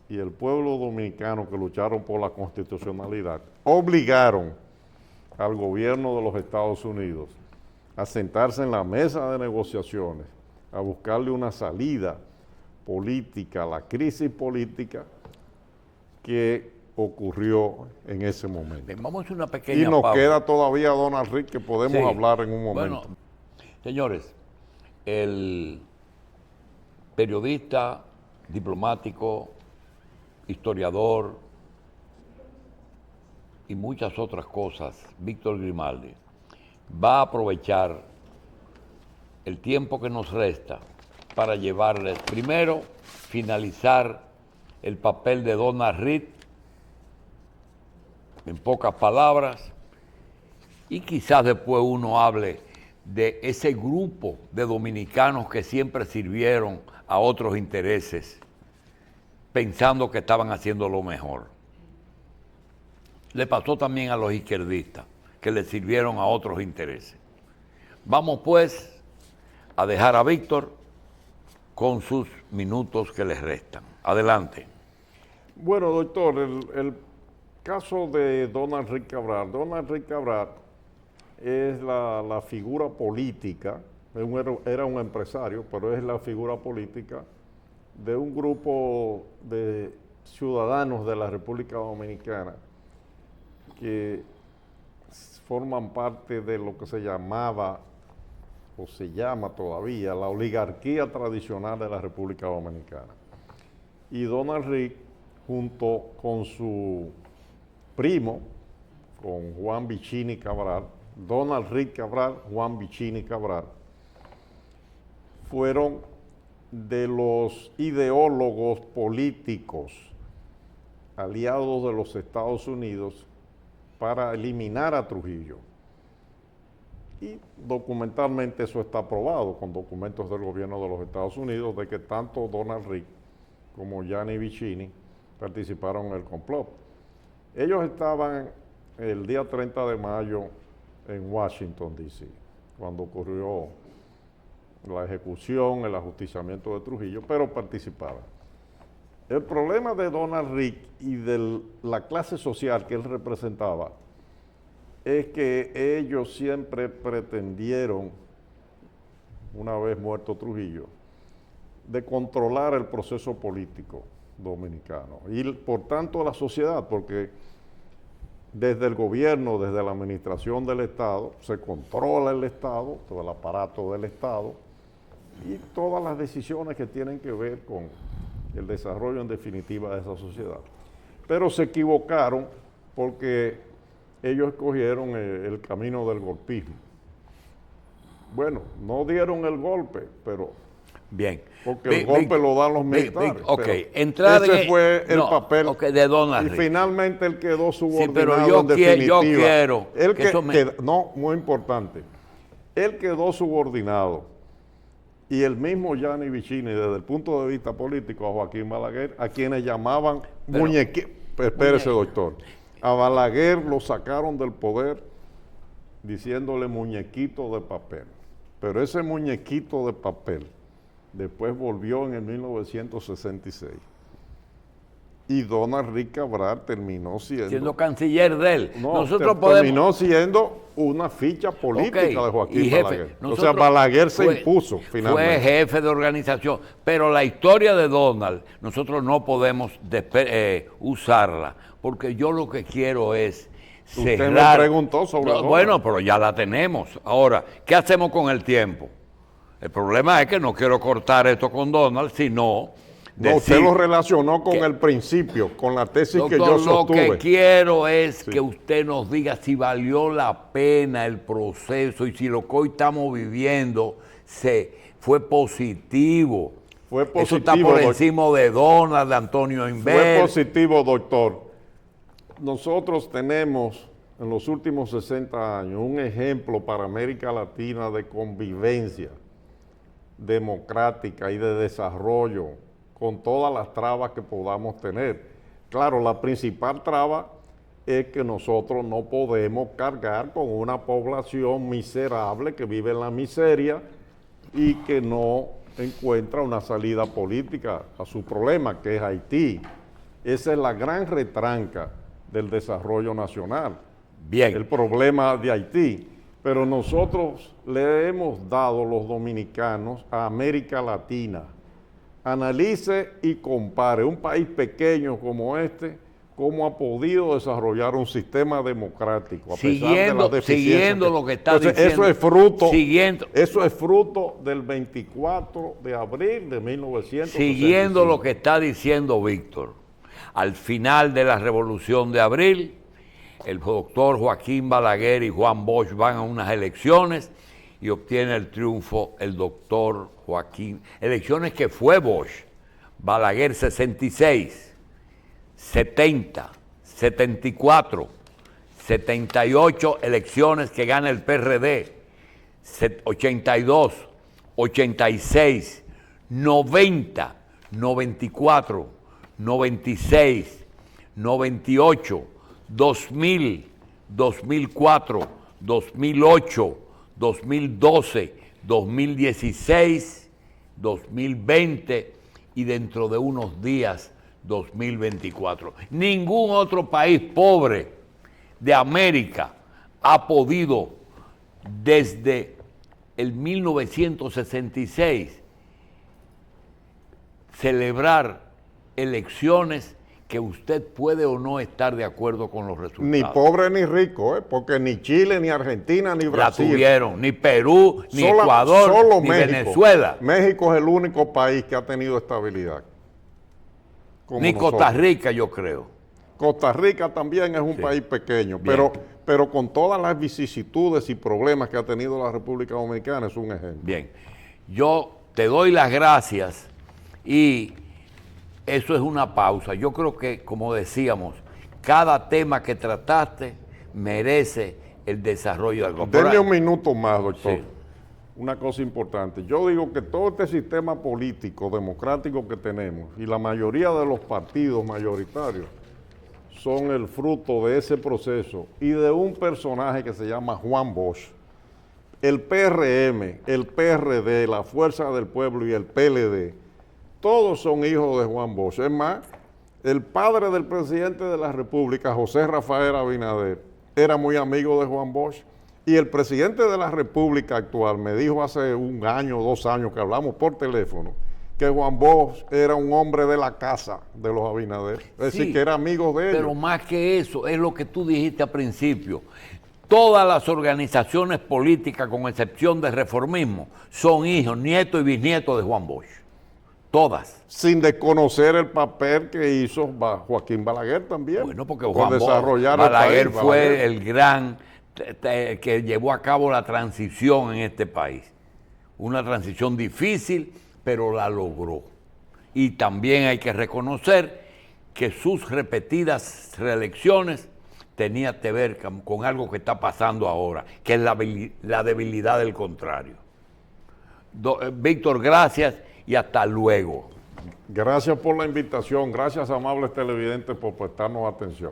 y el pueblo dominicano que lucharon por la constitucionalidad obligaron al gobierno de los Estados Unidos a sentarse en la mesa de negociaciones, a buscarle una salida política a la crisis política que ocurrió en ese momento. Bien, vamos a hacer una pequeña Y nos pausa. queda todavía Donald Rick, que podemos Sí. hablar en un momento. Bueno, señores, el periodista, diplomático, historiador y muchas otras cosas, Víctor Grimaldi, va a aprovechar el tiempo que nos resta para llevarles, primero, finalizar el papel de Donald Reed, en pocas palabras, y quizás después uno hable de ese grupo de dominicanos que siempre sirvieron a otros intereses, pensando que estaban haciendo lo mejor. Le pasó también a los izquierdistas, que le sirvieron a otros intereses. Vamos pues a dejar a Víctor con sus minutos que les restan. Adelante. Bueno, doctor, el caso de Donald Rick Cabral. Donald Rick Cabral es la figura política, era un empresario, pero es la figura política de un grupo de ciudadanos de la República Dominicana que forman parte de lo que se llamaba, o se llama todavía, la oligarquía tradicional de la República Dominicana. Y Donald Rick, junto con su primo, con Juan Vicini Cabral, Donald Rick Cabral, Juan Vicini Cabral, fueron de los ideólogos políticos aliados de los Estados Unidos para eliminar a Trujillo. Y documentalmente eso está aprobado con documentos del gobierno de los Estados Unidos de que tanto Donald Rick como Gianni Vicini participaron en el complot. Ellos estaban el día 30 de mayo en Washington, D.C., cuando ocurrió la ejecución, el ajusticiamiento de Trujillo, pero participaban. El problema de Donald Rick y de la clase social que él representaba es que ellos siempre pretendieron, una vez muerto Trujillo, de controlar el proceso político dominicano y por tanto la sociedad, porque desde el gobierno, desde la administración del Estado, se controla el Estado, todo el aparato del Estado y todas las decisiones que tienen que ver con el desarrollo en definitiva de esa sociedad. Pero se equivocaron porque ellos escogieron el camino del golpismo. Bueno, no dieron el golpe, pero Bien. porque el golpe lo dan los militares. Ok, pero entrar ese en- fue el no, papel. ok, de Donald y Rick. finalmente él quedó subordinado pero yo en yo definitiva. quiero Él que eso me- no, muy importante. Él quedó subordinado. Y el mismo Gianni Vicini, desde el punto de vista político, a Joaquín Balaguer, a quienes llamaban muñequitos. Espérese, doctor. A Balaguer lo sacaron del poder diciéndole muñequito de papel. Pero ese muñequito de papel después volvió en el 1966. Y Donald Rick Cabral terminó siendo canciller de él. no, Nosotros podemos... terminó siendo una ficha política Ok, de Joaquín y jefe, Balaguer. O sea, nosotros- Balaguer se fue- impuso finalmente. Fue jefe de organización, pero la historia de Donald, nosotros no podemos usarla, porque yo lo que quiero es Usted me cerrar. preguntó sobre Donald. Bueno, pero ya la tenemos. Ahora, ¿qué hacemos con el tiempo? El problema es que no quiero cortar esto con Donald, sino No, usted lo relacionó con el principio, con la tesis que yo Doctor, lo que sostuve. quiero es Sí. que usted nos diga si valió la pena el proceso y si lo que hoy estamos viviendo fue positivo. Fue Eso está positivo, por doc- encima de Donald, de Antonio Fue Inver. positivo, doctor. Nosotros tenemos en los últimos 60 años un ejemplo para América Latina de convivencia democrática y de desarrollo con todas las trabas que podamos tener. Claro, la principal traba es que nosotros no podemos cargar con una población miserable que vive en la miseria y que no encuentra una salida política a su problema, que es Haití. Esa es la gran retranca del desarrollo nacional. Bien. El problema de Haití. Pero nosotros le hemos dado los dominicanos a América Latina. Analice y compare un país pequeño como este, cómo ha podido desarrollar un sistema democrático a pesar de las deficiencias. Siguiendo lo que está Entonces, diciendo. Eso es fruto del 24 de abril de 1965. Siguiendo lo que está diciendo Víctor. Al final de la Revolución de Abril, el doctor Joaquín Balaguer y Juan Bosch van a unas elecciones y obtiene el triunfo el doctor Joaquín. Elecciones que fue Bosch. Balaguer 66, 70, 74, 78 elecciones que gana el PRD, 82, 86, 90, 94, 96, 98, 2000, 2004, 2008, 2012, 2016, 2020 y dentro de unos días 2024. Ningún otro país pobre de América ha podido desde el 1966 celebrar elecciones que usted puede o no estar de acuerdo con los resultados. Ni pobre ni rico, porque ni Chile, ni Argentina, ni Brasil. La tuvieron, ni Perú, ni Ecuador, ni México. Venezuela. México es el único país que ha tenido estabilidad. Ni Costa Rica, yo creo. Costa Rica también es un país pequeño, pero con todas las vicisitudes y problemas que ha tenido la República Dominicana es un ejemplo. Bien, yo te doy las gracias y eso es una pausa. Yo creo que, como decíamos, cada tema que trataste merece el desarrollo del gobierno. Denme un minuto más, doctor. Sí. Una cosa importante. Yo digo que todo este sistema político, democrático que tenemos, y la mayoría de los partidos mayoritarios, son el fruto de ese proceso y de un personaje que se llama Juan Bosch. El PRM, el PRD, la Fuerza del Pueblo y el PLD, todos son hijos de Juan Bosch. Es más, el padre del presidente de la República, José Rafael Abinader, era muy amigo de Juan Bosch. Y el presidente de la República actual me dijo hace un año, 2 años que hablamos por teléfono, que Juan Bosch era un hombre de la casa de los Abinader. Es decir, que era amigo de ellos. Pero más que eso, es lo que tú dijiste al principio. Todas las organizaciones políticas, con excepción de Reformismo, son hijos, nietos y bisnietos de Juan Bosch. Todas. Sin desconocer el papel que hizo Joaquín Balaguer también. Bueno, porque Juan desarrollar Balaguer el país. fue el gran que llevó a cabo la transición en este país. Una transición difícil, pero la logró. Y también hay que reconocer que sus repetidas reelecciones tenían que ver con algo que está pasando ahora, que es la debilidad del contrario. Víctor, gracias y hasta luego. Gracias por la invitación, gracias amables televidentes por prestarnos atención.